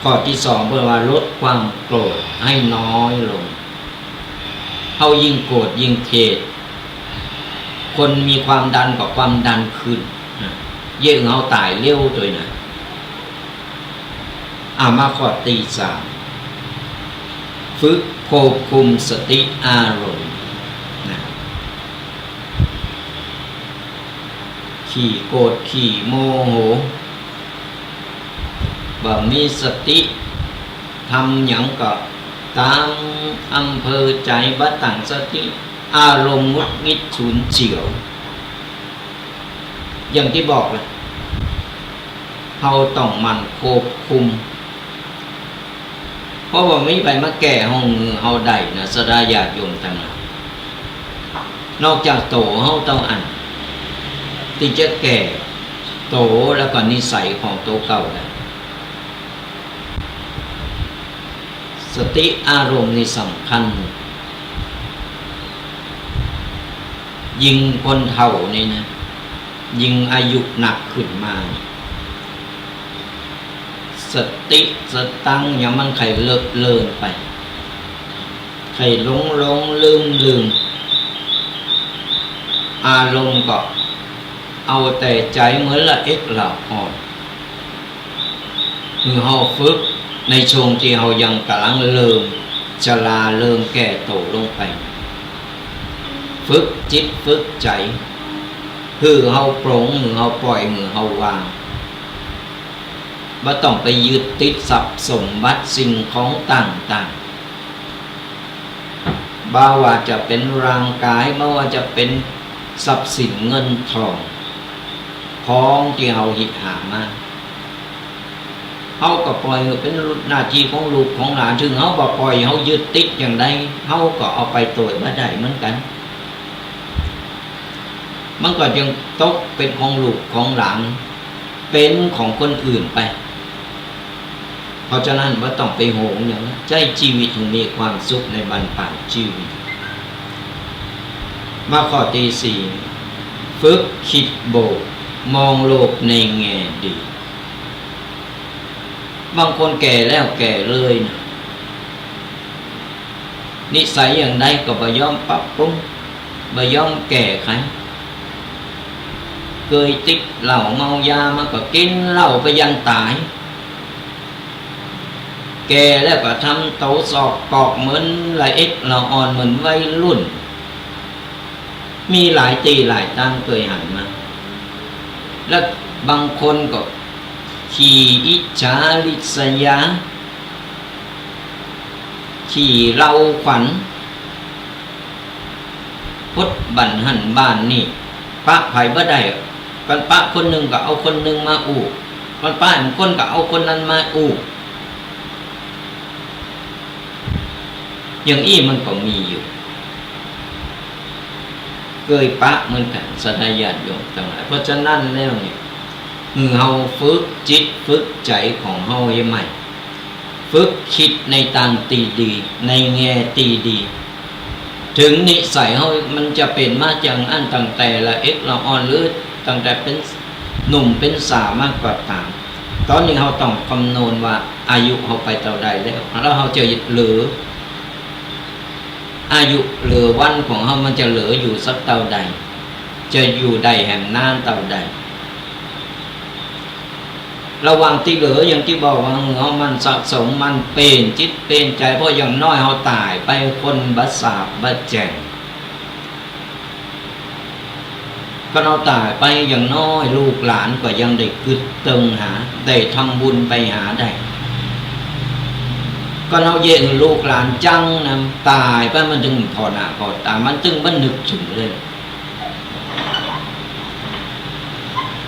ข้อที่สองเพื่อว่าลดความโกรธให้น้อยลงเขายิ่งโกรธยิ่งเกลียดคนมีความดันกับความดันขึ้นเยิ่งเขาตายเร็วตัวนะมาข้อที่สามฝึกควบคุมสติอารมณ์ขี่โกรธขี่โมโหบ่มีสติทำหยังก็ตามอำเภอใจบ่ตั้งสติอารมณ์งุดงิดฉุนเฉียวอย่างที่บอกเลยเราต้องมันควบคุมเพราะว่าไม่ไปมาแก่ห้องมือเฮาได้นะสดาญาติโยมทั้งหลายนอกจากโตเฮาต้องอันที่จะแก่โตแล้วก็นิสัยของโตเก่าแล้วสติอารมณ์นี่สำคัญยิ่งคนเฒ่านี่นะยิ่งอายุหนักขึ้นมาสติสตังอย่างมันไข่เลินไปไข่หลงลืมอารมณ์ก็เอาแต่ใจเหมือนละเอ็กละอ่อนคือเฮาฝึกในช่วงที่เฮายังกำลังเริ่มชราเริ่มแก่โตลงไปฝึกจิตฝึกใจคือเฮาปรงมือเฮาปล่อยมือเฮาวางบ่ต้องไปยึดติดทรัพย์สมบัติสิ่งของต่างๆบ่ว่าจะเป็นร่างกายบ่ว่าจะเป็นทรัพย์สินเงินทองของที่เฮาหิหามาเฮาก็ปล่อยเป็นหน้าที่ของลูกของหลานถึงเฮาบ่ปล่อยเฮายึดติดอย่างใดเฮาก็เอาไปโตยบ่ได้เหมือนกันมันก็ยังตกเป็นของลูกของหลานเป็นของคนอื่นไปเพราะฉะนั้นว่าต้องไปโหงอย่างนั้นใจชีวิตถึงมีความสุขในบรรปลายชีวิตมาข้อที่สี่ฝึกคิดบวกมองโลกในแง่ดีบางคนแก่แล้วแก่เลยนะนิสัยอย่างใดก็บ่ยอมปรับปรุงบ่ยอมแก้ไขเคยติดเหล้าเมายามันก็กินเหล้าไปยันตายแก่แล้วก็ทำโตศอกปอกเหมือนละเอ็ดละอ่อนเหมือนวัยรุ่นมีหลายตีหลายตั้งเคยหันมาแล้วบางคนก็ขี่อิจฉาริษยาขี่เราขวัญพุทธบันหันบ้านนี่ปะไผบ่ได้กันปะคนหนึ่งก็เอาคนหนึ่งมาอู้กันปะอีกคนก็เอาคนนั้นมาอู้อย่างอี้มันก็มีอยู่เคยปะเหมือนกันสถาญาติโยมทั้งหลายเพราะฉะนั้นแล้วเนี่ยเฮาฝึกจิตฝึกใจของเฮาให้ใหม่ฝ ฝึกคิดในทางตีดีในแง่ตีดีถึงนิสัยเขามันจะเป็นมาจากอันตั้งแต่ละเอ็กละออนหรือตั้งแต่เป็นหนุ่มเป็นสาวมากกว่าตามตอนนี้เขาต้องคำนวณว่าอายุเขาไปเท่าใดแล้วเขาจะเหลืออายุเหลือวันของเขามันจะเหลืออยู่สักเท่าใดจะอยู่ใดแห่งนานเท่าใดระหว่างที่เหลืออย่างที่บอกว่าเขามันสะสมมันเป็นจิตเป็นใจเพราะอย่างน้อยเขาตายไปคนบัดสาบบัดแจงก็เราตายไปอย่างน้อยลูกหลานก็ยังได้กึดเติงหาได้ทำบุญไปหาได้ก็เราเย็นลูกหลานจังนะตายไปมันจึงพอหน้าพอตามันจึงมันนึกถึงเลย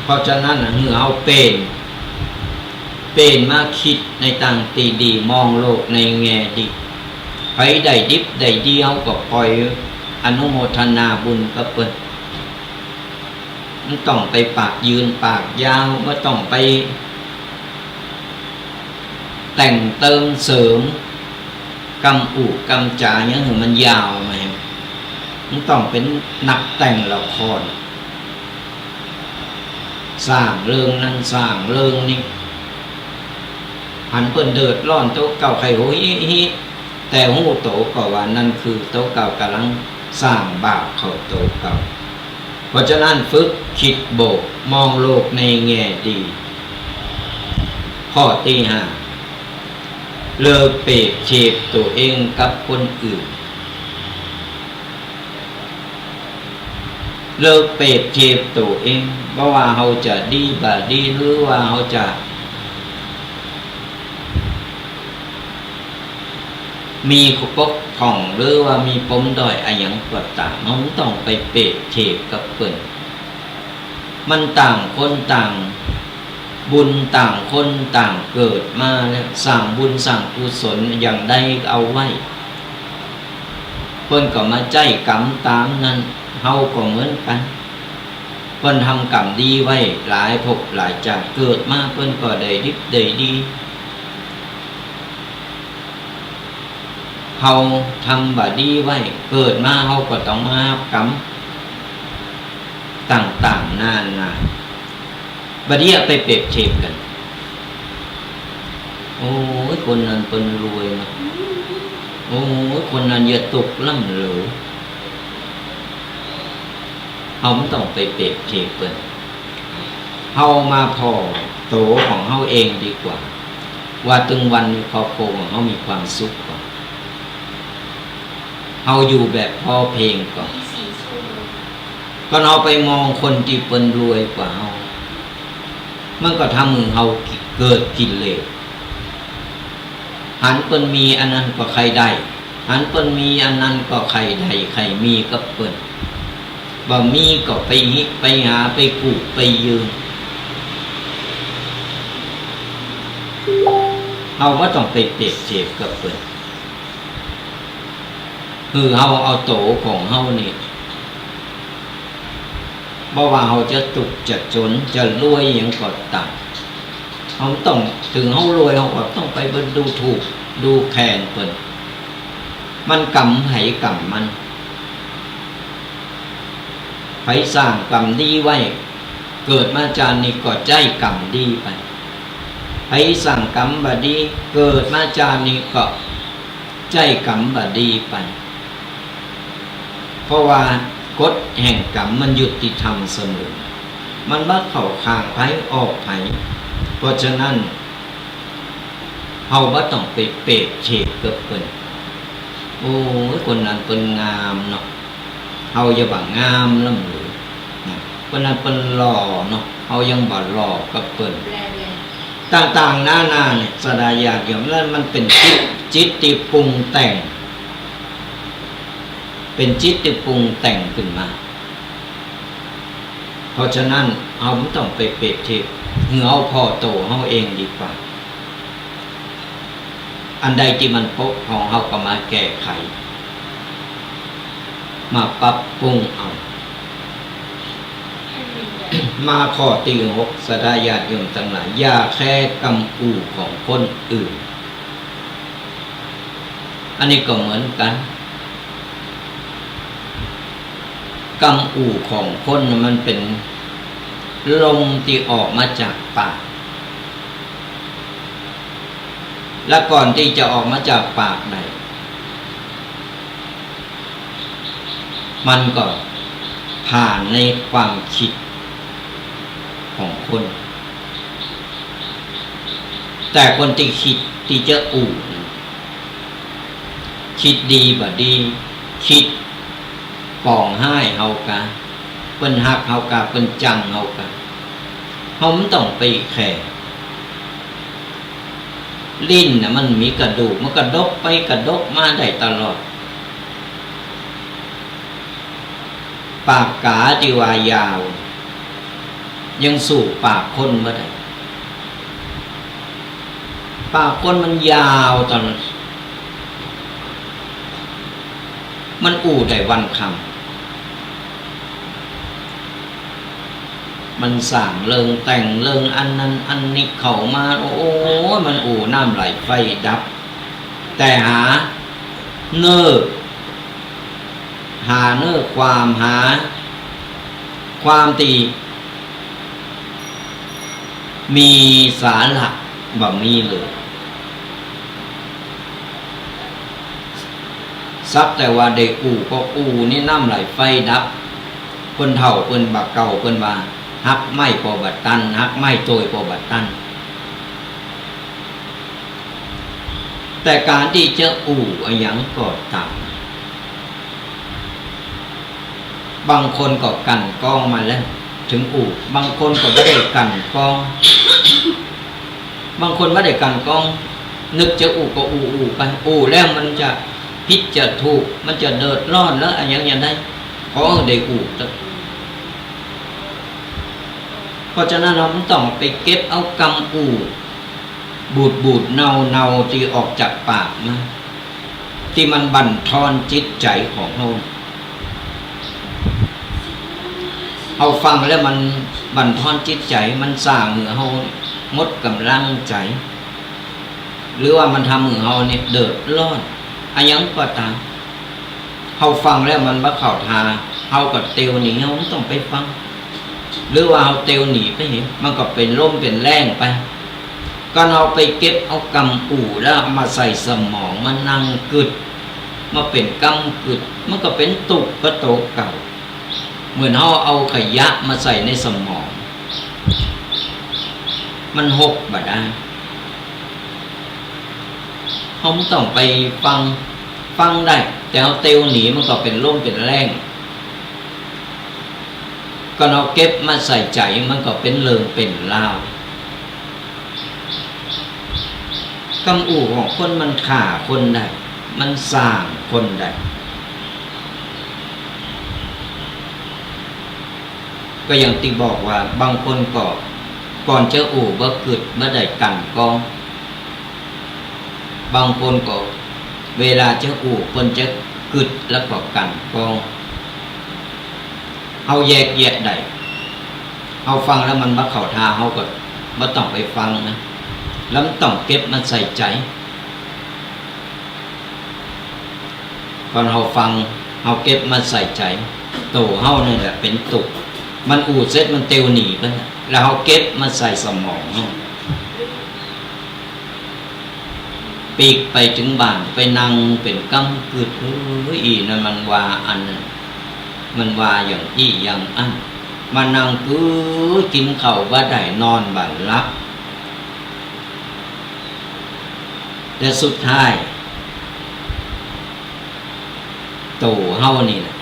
เพราะฉะนั้นเหือเอาเป็นมาคิดในทางตีดีมองโลกในแง่ดีไปได้ดิบได้ดีเขาก็ปล่อยอนุโมทนาบุญกับเพิ่นมันต้องไปปากยืนปากยาวไม่ต้องไปแต่งเติมเสริมกำอุกำจาอย่างหนึ่งมันยาวไหมมันต้องเป็นนักแต่งละครสร้างเรื่องนั้นสร้างเรื่องนี้หันเปิ้นเดือดร้อนโต๊ะเก่าไข่โหยแต่หูโตก็ว่านั่นคือโต๊ะเก่ากำลังสร้างบาปเข้าโต๊ะเก่าเพราะฉะนั้นฝึกคิดโบกมองโลกในแง่ดีข้อที่ 5เลิกเปรียบเทียบตัวเองกับคนอื่นเลิกเปรียบเทียบตัวเองว่าเขาจะดีบ่ดีหรือว่าเขาจะมีปกผ่องหรือว่ามีปมด้อยอะไรอย่างต่างมันต้องไปเปรียบเทียบกับเพิ่นมันต่างคนต่างบุญต่างคนต่างเกิดมาแล้วสั่งบุญสั่งกุศลอย่างใดเอาไว้เพิ่นก็มาใจกรรมตามนั้นเฮาก็เหมือนกันเพิ่นทำกรรมดีไว้หลายภพหลายชาติเกิดมาเพิ่นก็ได้ดิบได้ดีเฮาทำบาดีไว้เกิดมาเฮาก็ต้องมารับกรรมต่างๆนานาบัดนี้ไปเปรียบเทียบกันโอ้ยคนนั้นเป็นรวยนะโอ้ยคนนั้นอย่าตกล่ำเหลวเฮาไม่ต้องไปเปรียบเทียบกันเฮามาพอโตของเฮาเองดีกว่าว่าตึงวันครอบครัวของเฮามีความสุขก่อนเฮาอยู่แบบพอเพียงก่อนก็เอาไปมองคนที่เป็นรวยกว่าเฮามันก็ทำให้เฮาเกิดกิเลสหันเปิ้นมีอันนั้นก็ใครได้หันเปิ้นมีอันนั้นก็ใครได้ใครมีก็เปิ้นบ่มีก็ไปหาไปกู้ไปยืมเฮาบ่ต้องไปเปรียบเทียบกับเปิ้นคือเฮาเอาโตของเฮานี่บ่ว่าเขาจะตุกจะจนจะรวยอย่างก็ตามเขาต้องถึงเขารวยเขาก็ต้องไปเบิ่งดูถูกดูแคลนเพิ่นมันกรรมไผกรรมมันไผสร้างกรรมดีไว้เกิดมาจานนี้ก็ใจกรรมดีไปไผสร้างกรรมบ่ดีเกิดมาจานนี้ก็ใจกรรมบ่ดีไปเพราะว่ากฎแห่งกรรมมันยุติธรรมเสมอมันบ่เข้าข้างไผออกไผเพราะฉะนั้นเฮาบ่ต้องไปเปรียบเทียบกับเพิ่นโอ้ยคนนั้นเพิ่นงามเนาะเฮาอย่าว่างามลำหรือนะคนนั้นเพิ่นหล่อเนาะเฮายังบ่หล่อกับเพิ่นต่างๆนานาเนี่ยสดายากอย่างนั้นมันเป็นจิตที่ปรุงแต่งเป็นจิตที่ปรุงแต่งขึ้นมาเพราะฉะนั้นเราไม่ต้องไปเปรียบเทียบเอาพอโตเราเองดีกว่าอันใดที่มันพบของเราก็มาแก้ไขมาปรับปรุงเอา มาข้อที่ 6สดาญาติโยมทั้งหลายอย่าแค่กำอูของคนอื่น อันนี้ก็เหมือนกันกำอู่ของคนมันเป็นลมที่ออกมาจากปากและก่อนที่จะออกมาจากปากไหนมันก็ผ่านในความคิดของคนแต่คนที่คิดที่จะอู่คิดดีบ่ดีคิดปองให้เฮากะเปิ้นฮักเฮากะเปิ้นจังเฮากะเฮามันต้องไปแข่ลิ้นน่ะมันมีกระดูกมันกระดกไปกระดกมาได้ตลอดปากกาที่ว่ายาวยังสู่ปากคนบ่ได้ปากคนมันยาวตอนมันอู่ได้วันคำมันสั่งเริงแต่งเริงอันนั้นอันนี้เข้ามาโอ้มันอู่น้ำไหลไฟดับแต่หาเนื้อความตีมีสาระบ่มีเลยซับแต่ว่าได้อู่ก็อู่นี่น้ำไหลไฟดับคนเฒ่าเพิ่นบักเก่าเพิ่นว่าฮักไม้พอบัดตันฮักไม้โตยพอบัดตันแต่การที่จะอู่อะไรอย่างก็ตามบางคนก็กันกองมาแล้วถึงอู่บางคนก็ไม่ได้กันกองบางคนไม่ได้กันกองนึกจะอู่ก็อู่ไปอู่แล้วมันจะผิดจะถูกมันจะเดือดร้อนแล้วอะไรอย่างได้ขอได้อู่เพราะฉะนั้นเราต้องไปเก็บเอากำอู่บูดเนาที่ออกจากปากมาที่มันบั่นทอนจิตใจของเราฟังแล้วมันบั่นทอนจิตใจมันสร้างเหงื่อเราหมดกำลังใจหรือว่ามันทำเหงื่อเราเนี่ยเดือดร้อนอะไรอย่างก็ตามเราฟังแล้วมันบ่เข้าทางเราก็เตียวหนีเราไม่ต้องไปฟังหรือว่าเราเตียวหนีไปเห็นมันก็เป็นล่มเป็นแรงไปก็เอาไปเก็บเอากำอู่แล้วมาใส่สมองมันนั่งกึดมาเป็นกำกึดมันก็เป็นตุกกระโตเก่าเหมือนเอาขยะมาใส่ในสมองมันหกบ่ได้เขาไม่ต้องไปฟังได้แต่เอาเตียวหนีมันก็เป็นล่มเป็นแรงก็เอาเก็บมาใส่ใจมันก็เป็นเริงเป็นลาวกำอู่ของคนมันฆ่าคนได้มันสร้างคนได้ก็อย่างที่บอกว่าบางคนก็ก่อนจะอู่บ่กึดบ่ได้กันกองบางคนก็เวลาจะอู่เพิ่นจะกึดแล้วก็กันกองเอาแยกแยะได้เอาฟังแล้วมันบ่เข้าท่าเฮาก็บ่ต้องไปฟังนะแล้วต้องเก็บมันใส่ใจก่อนเฮาฟังเฮาเก็บมันใส่ใจโตเฮานี่แหละเป็นตุกมันอูดเสร็จมันเตียวหนีไปแล้วเฮาเก็บมันใส่สมองปีกไปถึงบ้านไปนั่งเป็นกำกึดอีนั่นมันว่าอันนั้นมันว่าอย่างอี้อย่างอันมานั่งกินข้าวบ่ได้นอนบ่หลับแต่สุดท้ายโตเฮานี่แหละ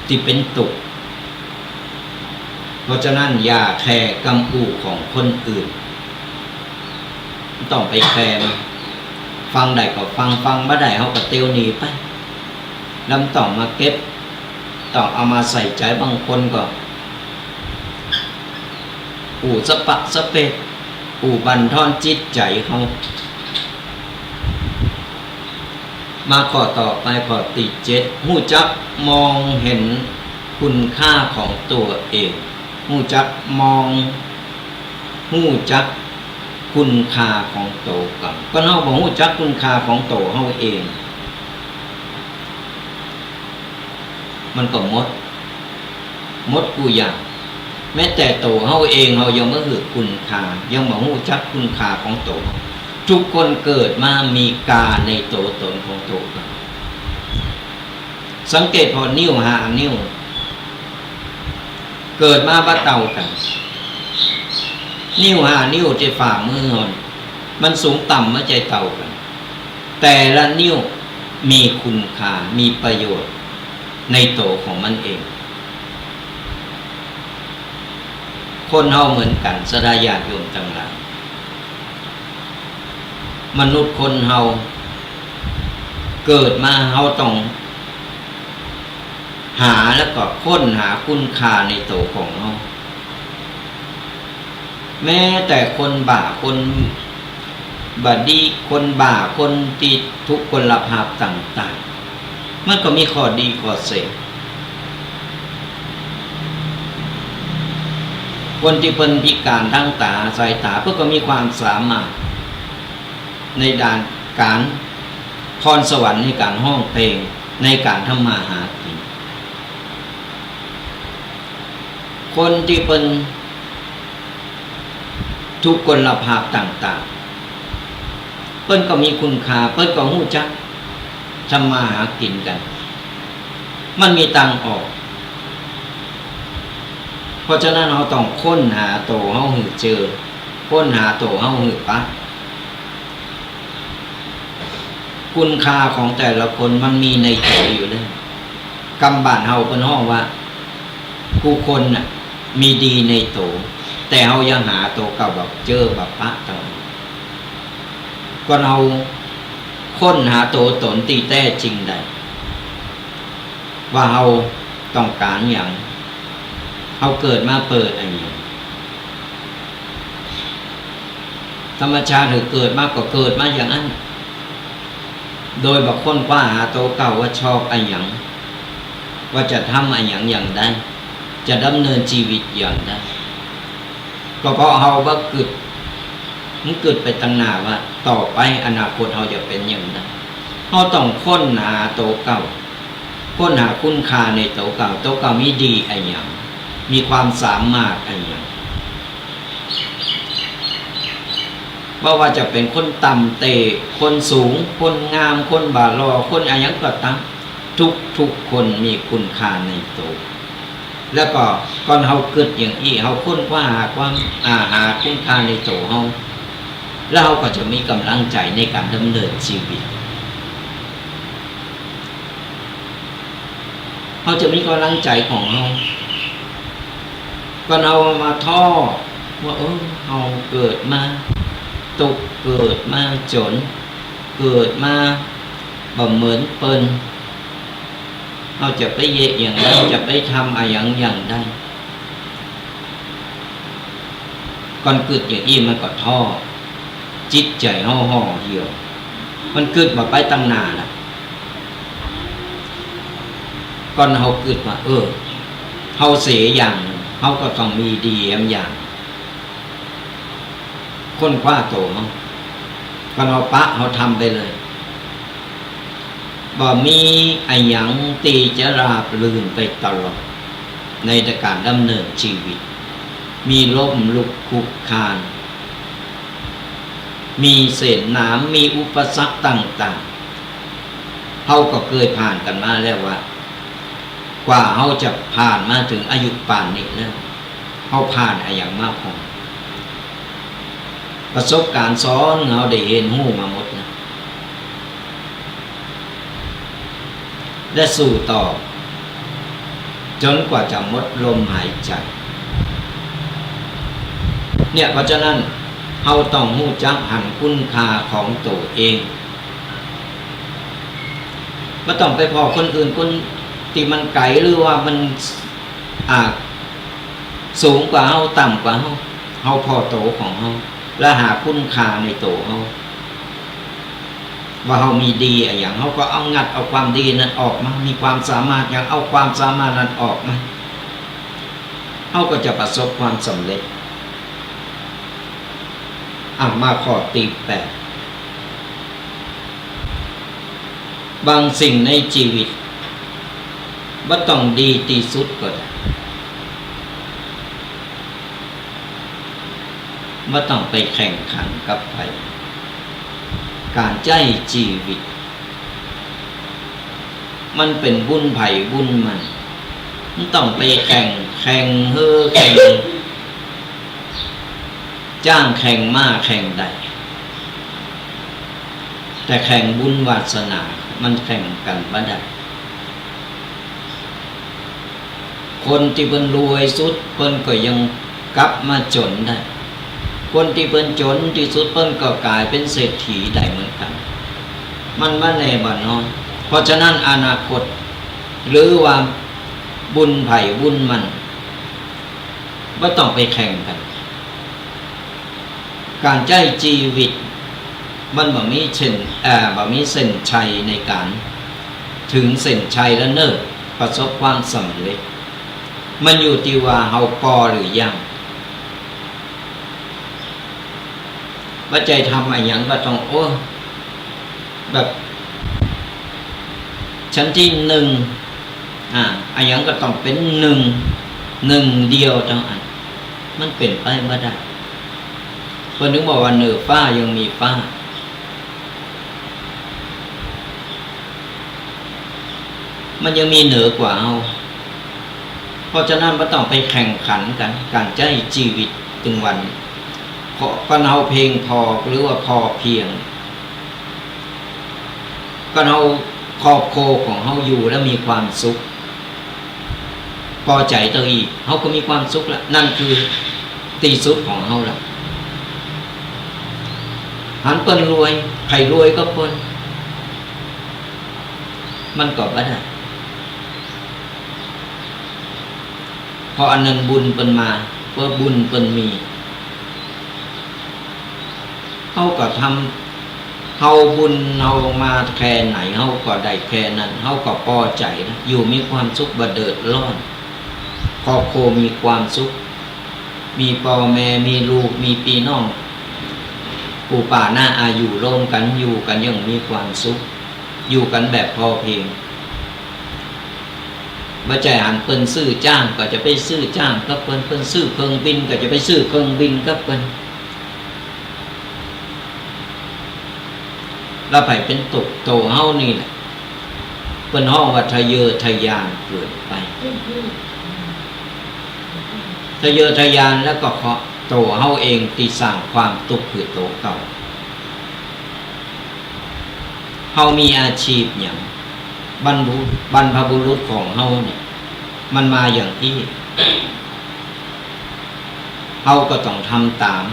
ที่เป็นตุกเพราะฉะนั้นอย่าแคร์กำอู่ของคนอื่นต้องไปแคร์มันฟังได้ก็ฟังบ่ได้เฮาก็เตียวหนีไปแล้วต้องมาเก็บต้องเอามาใส่ใจบางคนก็อู่สะปะสะเปะอู่บั่นทอนจิตใจเขามาข้อต่อไปข้อที่7ฮู้จักมองเห็นคุณค่าของตัวเองฮู้จักมองฮู้จัก คุณค่าของโตกันก็เฮาบ่ฮู้จักคุณค่าของโตเฮาเองมันก็หมดกูอย่างแม้แต่โตเฮาเองเฮายังบ่รู้คุณค่ายังบ่ฮู้จักคุณค่าของโตทุกคนเกิดมามีกาในโตตนของโตกันสังเกตพอนิ้วหานิ้วเกิดมาบ่เท่ากันนิ้วหานิ้วที่ฝ่ามือมันสูงต่ำไม่ใจเท่ากันแต่ละนิ้วมีคุณค่ามีประโยชน์ในโตของมันเองคนเฮาเหมือนกันสดาญาติโยมทั้งหลายมนุษย์คนเฮาเกิดมาเฮาต้องหาแล้วก็ค้นหาคุณค่าในโตของเฮาแม้แต่คนบ้าคนบดีคนบ้าคนติดทุกข์คนละภาพต่างๆมันก็มีข้อดีข้อเสียคนที่เป็นพิการทางตาสายตาเพื่อก็มีความสามารถในด้านการพรสวรรค์ในการห้องเพลงในการทำมาหากินคนที่เป็นทุกคนละภาพต่างๆเพิ่นก็มีคุณค่าเพิ่นก็ฮู้จักทำมาหากินกันมันมีตังออกเพราะฉะนั้นเราต้องค้นหาโตเฮาให้เจอค้นหาโตเฮาให้ปะคุณค่าของแต่ละคนมันมีในใจอยู่แล้วกำบ้านเฮาเพิ่นฮ้องว่าผู้คนน่ะมีดีในโตแต่เฮายังหาโตเก่าแบบเจอแบบปะตอนก็เราค้นหาโตตนที่แท้จริงได้ว่าเฮาต้องการอย่างเฮาเกิดมาเปิดอะไรอย่างธรรมชาติหรือเกิดมาก็เกิดมาอย่างนั้นโดยบอกค้นคว้าหาโตเก่าว่าชอบอะไรอย่างว่าจะทำอะไรอย่างใดจะดำเนินชีวิตอย่างใดก็เพราะเฮาว่ามันเกิดไปตั้งหน้าว่าต่อไปอนาคตเฮาจะเป็นอย่างไรเฮาต้องค้นหาโตเก่าค้นหาคุณค่าในโตเก่าโตเก่ามีดีอะไรอย่างมีความสามารถอะไรอย่างว่าจะเป็นคนต่ำเตะคนสูงคนงามคนบาลอคนอะไรอย่างก็ตามทุกคนมีคุณค่าในโตแล้วก็ก่อนเฮาเกิดอย่างนี้เฮาค้นคว้าหาความหาคุณค่าในโตเฮาแล้วเฮาก็จะมีกำลังใจในการดำเนินชีวิตเฮาจะมีกำลังใจของเฮาก่อนเฮามาท้อว่าเฮาเกิดมาตกเกิดมาจนเกิดมาบ่เหมือนเปิ้นเราจะไปเยะอย่างนั้นจะไปทำอะไรอย่างได้ก่อนเกิดอย่างนี้มันก็ท้อจิตใจห่อเหี่ยวมันเกิดมาไปตั้งนานแล้วก่อนเขาเกิดมาเขาเสียอย่างเขาก็ต้องมีดีอย่างค้นคว้าโตเขาก่อนเขาปะเขาทำไปเลยบ่มีไอ้หยังตีจะราบลื่นไปตลอดในการดำเนินชีวิตมีล้มลุกคุกคานมีเศษน้ำมีอุปสรรคต่างๆเขาก็เคยผ่านกันมาแล้วว่ากว่าเขาจะผ่านมาถึงอายุป่านนี้แล้วเขาผ่านอะไรอย่างมากพอประสบการณ์ซ้อนเขาได้เห็นหู้มาหมดนะและสู่ต่อจนกว่าจะหมดลมหายใจเนี่ยเพราะฉะนั้นเราต้องรู้จักหันคุณค่าของตัวเองไม่ต้องไปพอคนอื่นคนที่มันไกลหรือว่ามันสูงกว่าเราต่ำกว่าเราพอโตของเราและหาคุณค่าในตัวเราว่าเรามีดีอะไรอย่างเขาก็เอางัดเอาความดีนั้นออกมามีความสามารถอย่างเอาความสามารถนั้นออกมาเขาก็จะประสบความสำเร็จ มาข้อที่8บางสิ่งในชีวิตบ่ต้องดีที่สุดก็ได้บ่ต้องไปแข่งขันกับใครการใช้ชีวิตมันเป็นบุญไผ่บุญมันต้องไปแข่งแข่งจ้างแข่งมาแข่งใดแต่แข่งบุญวาสนามันแข่งกันบ่ได้คนที่เพิ่นรวยสุดเพิ่นก็ยังกลับมาจนได้คนที่เพิ่นจนที่สุดเพิ่นก็กลายเป็นเศรษฐีได้เหมือนกันมันบ่แน่บ่นอนเพราะฉะนั้นอนาคตหรือว่าบุญไผ่บุญมันบ่ต้องไปแข่งกันการใช้ชีวิตมันบ่มีเส้นชัยในการถึงเส้นชัยแล้วเนิ่นประสบความสำเร็จมันอยู่ที่ว่าเฮาพอหรือยังว่าใจทำอะไรอย่างก็ต้องแบบชั้นที่1อะไรอย่างก็ต้องเป็นหนึ่งเดียวทั้งอันมันเป็นไปไม่ได้คนนึกบอกว่าเหนือฟ้ายังมีฟ้ามันยังมีเหนือกว่าเอาเพราะฉะนั้นไม่ต้องไปแข่งขันกันการใช้ชีวิตถึงวันก็เอาเพลงพอหรือว่าพอเพียงก็เอาครอบครัวของเขาอยู่แล้วมีความสุขพอใจตัวอีกเขาก็มีความสุขแล้วนั่นคือตีสุดของเขาละหันเปิ้นรวยใครรวยก็เปิ้นมันก็บ่ได้เพราะอันนั้นบุญเปิ้นมาเพราะบุญเปิ้นมีเขาก็ทำเขาบุญเอามาแค่ไหนเขาก็ได้แค่นั้นเขาก็พอใจนะอยู่มีความสุขบ่เดือดร้อนครอบครัวมีความสุขมีพ่อแม่มีลูกมีพี่น้องปู่ป่าหน้าอายุร่วมกันอยู่กันอย่างมีความสุขอยู่กันแบบพอเพียงบ่ใจหันเปิ้นซื้อจ้างก็จะไปซื้อจ้างกับเปิ้นซื้อเครื่องบินก็จะไปซื้อเครื่องบินกับเปิ้นแล้วไปเป็นตกโตเฮานี่แหละเปิ้นฮ้องว่าทะเยอทะยานเกินไปทะเยอทะยานแล้วก็เพราะโตเฮาเองที่สร้างความทุกข์คือโตเก่าเฮามีอาชีพอย่างบรรพบุรุษของเฮาเนี่ยมันมาอย่างที่เฮาก็ต้องทำตาม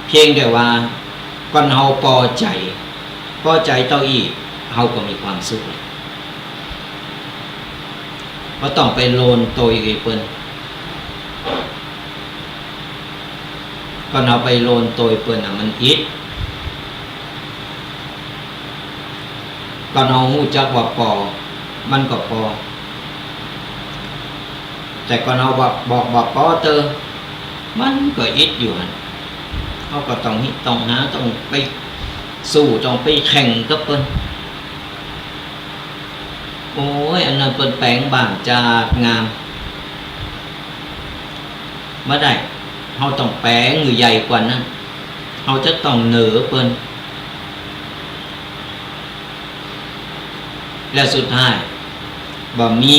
เพียงแต่ว่าก่อนเฮาพอใจเต้าอีเฮาก็มีความสุขบ่ต้องไปโลนโตยกับเปิ้นก่อนเฮาไปโลนโตยเปิ้นมันอิดก่อนเฮาฮู้จักว่าพอมันก็พอแต่ก่อนเฮาบอกว่าพอเตอมันก็อิดอยู่หั่นเขาก็ต้องหาต้องไปสู้ต้องไปแข่งกับเปิ้นโอ้ยอันนั้นเปิ้นแปลงบ้านจากงามบ่ได้เฮาต้องแปลงใหญ่กว่านั้นเฮาจะต้องเหนือเปิ้นและสุดท้ายบ่มี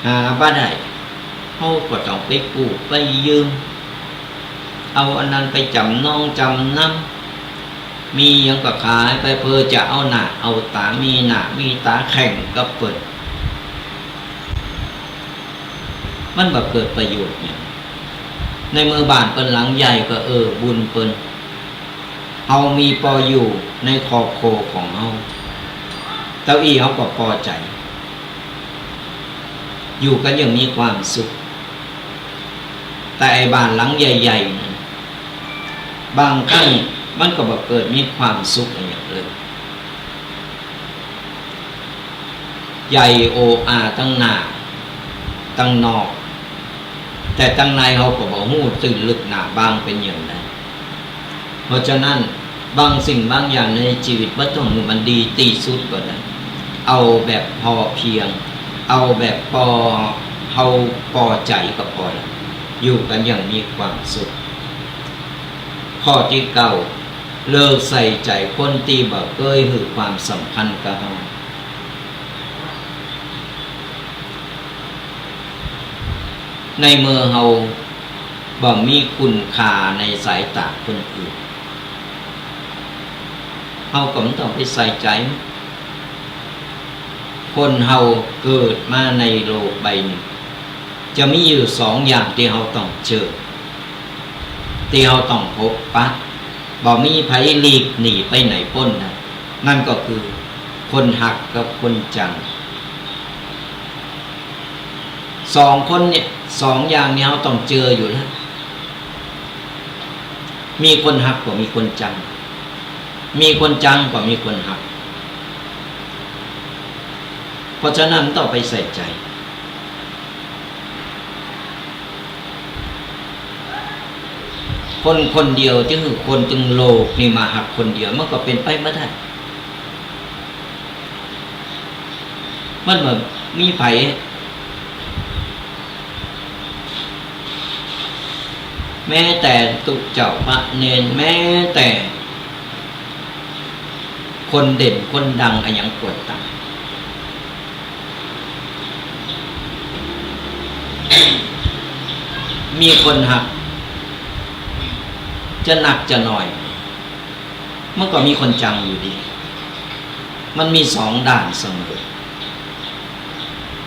หาบ่ได้เฮาก็ต้องไปกู้ไปยืมเอาอันนั้นไปจำนองจำนำมียังก็ขายไปเพื่อจะเอาหน้าเอาตามีหน้ามีตาแข่งกับเปิ้นมันบ่เกิดประโยชน์เนี่ยในมือบ้านเปิ้นหลังใหญ่ก็บุญเปิ้นเฮามีพออยู่ในครอบครัวของเฮาเต้าอี้เฮาก็พอใจอยู่กันอย่างมีความสุขแต่ไอ้บ้านหลังใหญ่ๆนั้นบางครั้งมันก็บ่เกิดมีความสุขอย่างเลยใหญ่โออาตั้งหน้าตั้งนอก แต่ตั้งในเขาก็บอกหู้ตื่นลึกหนาบางเป็นอย่างไรเพราะฉะนั้นบางสิ่งบางอย่างในชีวิตว่าต้องมันดีตีสุดกว่านั้นเอาแบบพอเพียงเอาแบบพอใจก็พอแล้วอยู่กันอย่างมีความสุขข้อที่เก้าเลิกใส่ใจคนตีบ่เคยหือความสำคัญกับเราในเมื่อเราบ่มีคุณค่าในสายตาคนอื่นเราก็ไม่ต้องไปใส่ใจคนเราเกิดมาในโลกใบนี้จะมีอยู่สองอย่างที่เราต้องเจอที่เราต้องพบปะบ่มีไผหลีกหนีไปไหนพ้นนะนั่นก็คือคนหักกับคนจังสองคนเนี่ยสองอย่างนี้เราต้องเจออยู่แล้วมีคนหักกว่ามีคนจังมีคนจังกว่ามีคนหักเพราะฉะนั้นต้องไปใส่ใจคนคนเดียวที่คือคนจึงโลกนี่มาหักคนเดียวมันก็เป็นไปไม่ได้มันเหมือนมีไผแม้แต่ตุเจ้าพระเนรแม้แต่คนเด่นคนดังอะไรอย่างปวดตามีคนหักจะหนักจะหน่อยมันก็มีคนจังอยู่ดีมันมีสองด้านเสมอ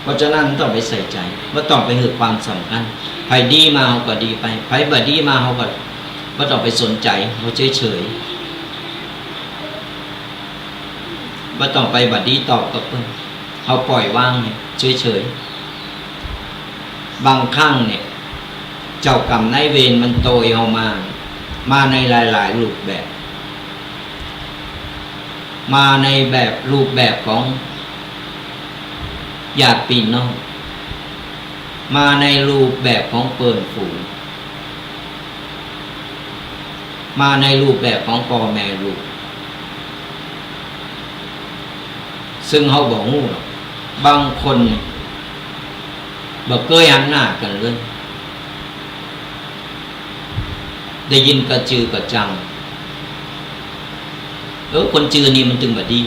เพราะฉะนั้นต้องไปใส่ใจว่าต้องไปให้ความสำคัญไผดีมาเขาก็ดีไปไผบ่ดีมาเขาก็ว่าต้องไปสนใจเขาเฉยๆว่าต้องไปบัดดีตอบกับเพิ่นเขาปล่อยว่างเนี่ยเฉยๆบางครั้งเนี่ยเจ้ากรรมนายเวรมันโตยเอามาในหลายๆรูปแบบมาในแบบรูปแบบของญาติพี่น้องมาในรูปแบบของเปิ่นฝูงมาในรูปแบบของพ่อแม่ลูกซึ่งเขาบอกงูหรอกบางคนบอกเคยหันหน้ากันเลยได้ยินกระจือกระจังคนจือนี่มันจึงแบบดี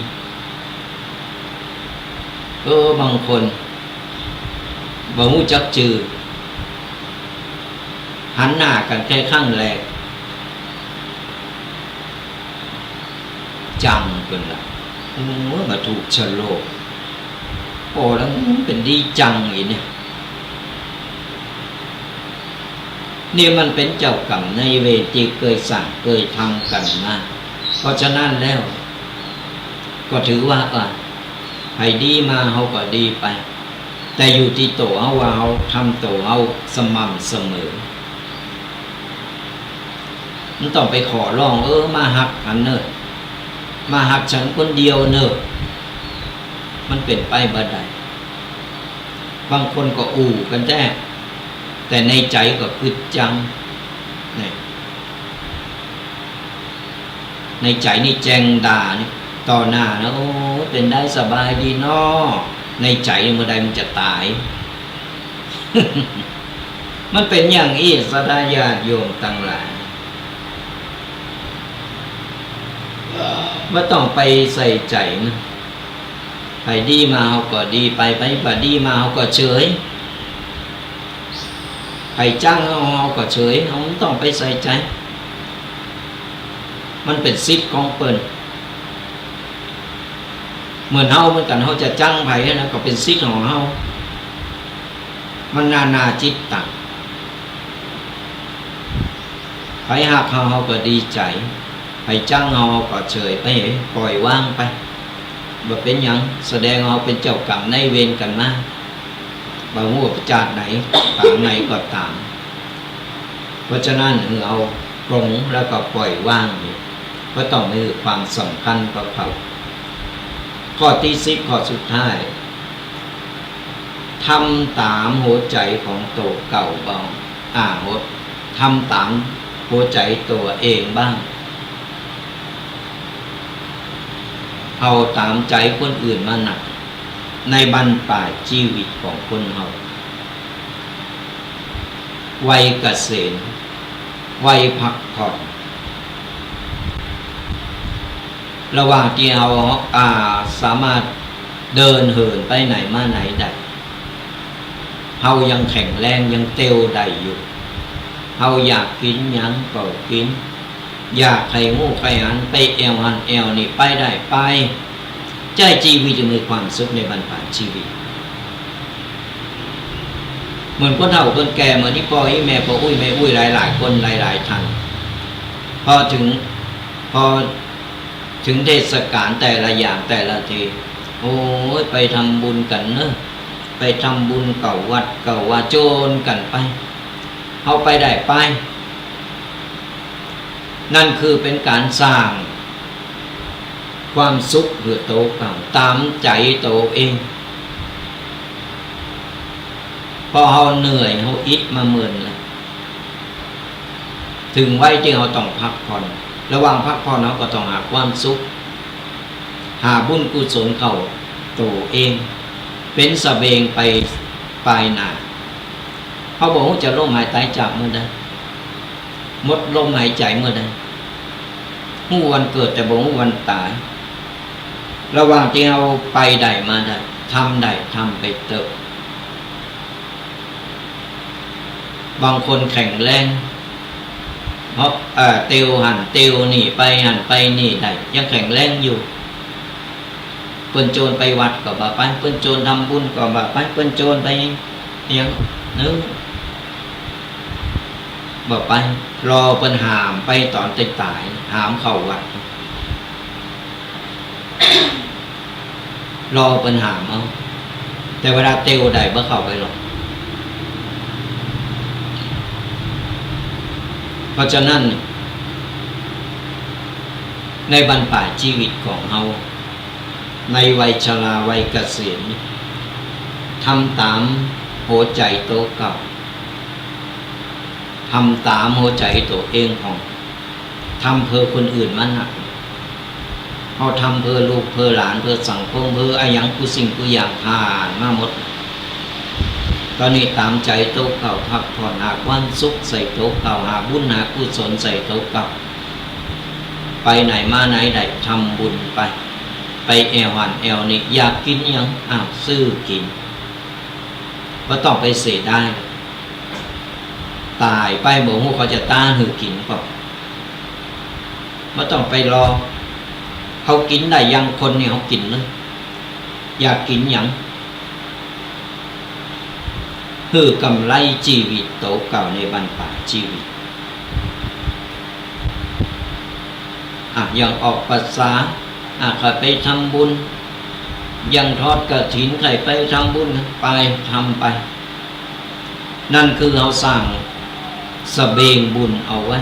บางคนบ่ฮู้จักจือหันหน้ากันแค่ข้างแรกจังเกินละมาถูกฉลกแล้วเป็นดีจังอีเนี่ยนี่มันเป็นเจ้ากรรมในเวรที่เคยสั่งเคยทำกันมาเพราะฉะนั้นแล้วก็ถือว่าให้ดีมาเขาก็ดีไปแต่อยู่ที่ตัวเขาว่าเขาทำตัวเขาสม่ำเสมอมันต้องไปขอร้องมาหักกันเนอะมาหักฉันคนเดียวเนอะมันเป็นไปบ่ได้บางคนก็อู่กันแต่ในใจก็คือจังในใจนี่แจงด่านี่ต่อหน้านะเป็นได้สบายดีน้อในใจเมื่อใดมันจะตาย มันเป็นอย่างนี้สดาญาติโยมตั้งหลายว่าต้องไปใส่ใจนะไปดีมาเขาก็ดีไปบ่ดีมาเขาก็เฉยไปจ้างเขาก็เฉยเขาไม่ต้องไปใส่ใจมันเป็นสิทธิ์ของเปิ้นเหมือนเฮาเหมือนกันเฮาจะจ้างไผนะก็เป็นสิทธิ์ของเฮามันนาจิตตังไผหักเฮาก็ดีใจไผจ้างเฮาก็เฉยไปปล่อยว่างไปบ่เป็นหยังแสดงเฮาเป็นเจ้ากรรมนายเวรกันมาบ่ฮู้ว่าจาติไหนปางไหนก็ตามเพราะฉะนั้นเอาปรงแล้วก็ปล่อยว่างนี่ก็ต้องมีความสำคัญกับเขาข้อที่10ข้อสุดท้ายทำตามหัวใจของโตเก่าเบา ทำตามหัวใจตัวเองบ้างเอาตามใจคนอื่นมาหนักในบรรปลายชีวิตของคนเฮาวัยเกษียณวัยพักผ่อนระหว่างที่เราสามารถเดินเหินไปไหนมาไหนได้เรายังแข็งแรงยังเตียวได้อยู่เราอยากกินหยังก็กินอยากไข่งูไข่หันไปแอวหันแอวนี่ไปได้ไปใจชีวิตจะมีความสุขในบรรปลายชีวิตเหมือนคนเฒ่าคนแก่เหมือนที่พ่อแม่พ่ออุ้ยแม่อุ้ยหลายๆคนหลายๆท่านพอถึงเทศกาลแต่ละอย่างแต่ละทีโอ้ยไปทำบุญกันเนอะไปทำบุญเก่าวัดเก่าว่าโจรกันไปเอาไปได้ไปนั่นคือเป็นการสร้างความสุขเพื่อโตเก่าตามใจโตเองพอเราเหนื่อยเราอิดมาเมินแล้วถึงไว้ที่เราต้องพักผ่อนระหว่างพักผ่อนเราก็ต้องหาความสุขหาบุญกุศลเข้าโตเองเป็นสเสบียงไปปลายหน้าเขาบอกว่าจะลมหายใจจากเมื่อใดหมดลมหายใจเมื่อใดหูวันเกิดแต่บอกว่าวันตายระหว่างที่เราไปได้มาได้ทำไปเติบบางคนแข็งแรงเพราะเตียวหันเตียวนี่ไปหันไปนี่ได้ยังแข็งแรงอยู่เปิ้นโจรไปวัดก็บ่ไปเปิ้นโจรทำบุญก็บ่ไปเปิ้นโจรไปยังนึกบ่ไปรอเปิ้นหามไปตอนตายหามเข้าวัดรอเปิ้นหามเอาแต่เวลาเตียวได้บ่เข้าไปหรอกเพราะฉะนั้นในบรรปลายชีวิตของเราในวัยชราวัยเกษียณทำตามหัวใจตัวเก่าทำตามหัวใจตัวเองของทำเพื่อคนอื่นมันหนักเขาทำเพื่อลูกเพื่อหลานเพื่อสังคมเพื่ออะไรอย่างผู้สิ่งผู้อย่างผ่านมาหมดตอนนี้ตามใจโต๊ะเก่าพักผ่อนหาความสุขใส่โต๊ะเก่าหาบุญหากุศลใส่โต๊ะเก่าไปไหนมาไหนได้ทำบุญไปแอวหันแอวนี่อยากกินยังซื้อกินก็ต้องไปเสียได้ตายไปบอกว่าเขาจะต้านหือกินเปล่าไม่ต้องไปรอเขากินได้ยังคนเนี่ยเขากินเลยอยากกินยังคือกำไรชีวิตโตเก่าในบรรปลายชีวิตอย่างออกภาษาใครไปทำบุญยังทอดกฐินใครไปทำบุญไปทำไปนั่นคือเราสร้างเสบียงบุญเอาไว้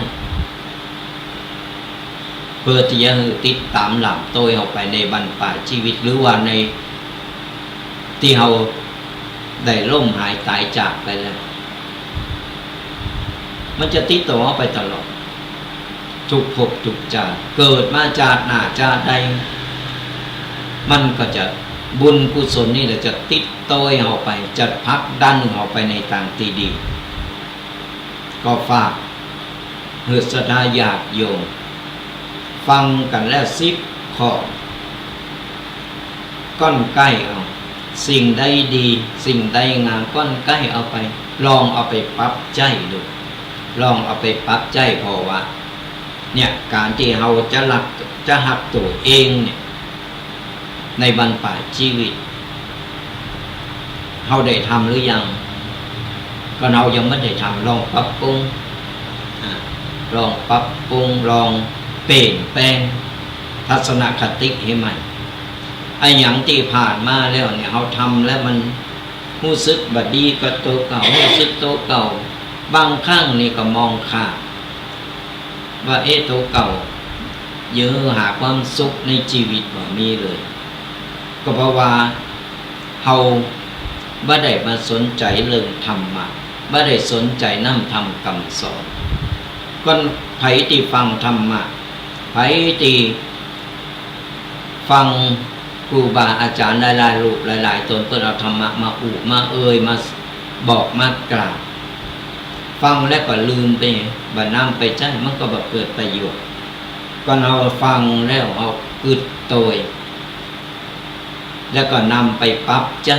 เพื่อที่จะติดตามหลับโตยออกไปในบรรปลายชีวิตหรือว่าในที่เราได้ล่มหายตายจากไปแล้วมันจะติดต่อไปตลอดทุกภพทุกชาติเกิดมาจากหน้าจากใดมันก็จะบุญกุศลนี่แหละจะติดต่อยเอาไปจะพักดันเอาไปในทางที่ดีก็ฝากเหือสดาญาติโยมฟังกันแล้ว10 ข้อก้อนใกล้เอาสิ่งใดดีสิ่งใดงามก้อนใกล้เอาไปลองเอาไปปรับใจดูลองเอาไปปรับใจเพราะว่าเนี่ยการที่เราจะหักตัวเองเนี่ยในบรรปลายชีวิตเราได้ทำหรือยังก็เรายังไม่ได้ทำลองปรับปรุงลองเปลี่ยนแปลงทัศนคติให้ใหม่ไอ้อย่างที่ผ่านมาแล้วเนี่ยเราทำแล้วมันรู้สึกบดีก็ตัวเก่ารู้สึกตัวเก่าบางครั้งนี่ก็มองขาดว่าตัวเก่าเยอะหาความสุขในชีวิตว่ามีเลยก็เพราะว่าเราไม่ได้มาสนใจเรื่องธรรมะ บ่ได้สนใจนำธรรมคำสอนก็ไผที่ฟังธรรมะไผที่ฟังครูบาอาจารย์หลายๆรูปหลายๆตนเพิ่นเอาธรรมะมาอุมาเอ่ยมาบอกมากล่าวฟังแล้วก็ลืมไปบ่นำไปใช้มันก็บ่เกิดประโยชน์ก็เอาฟังแล้วเอาอึดโตยแล้วก็นำไปปรับใจ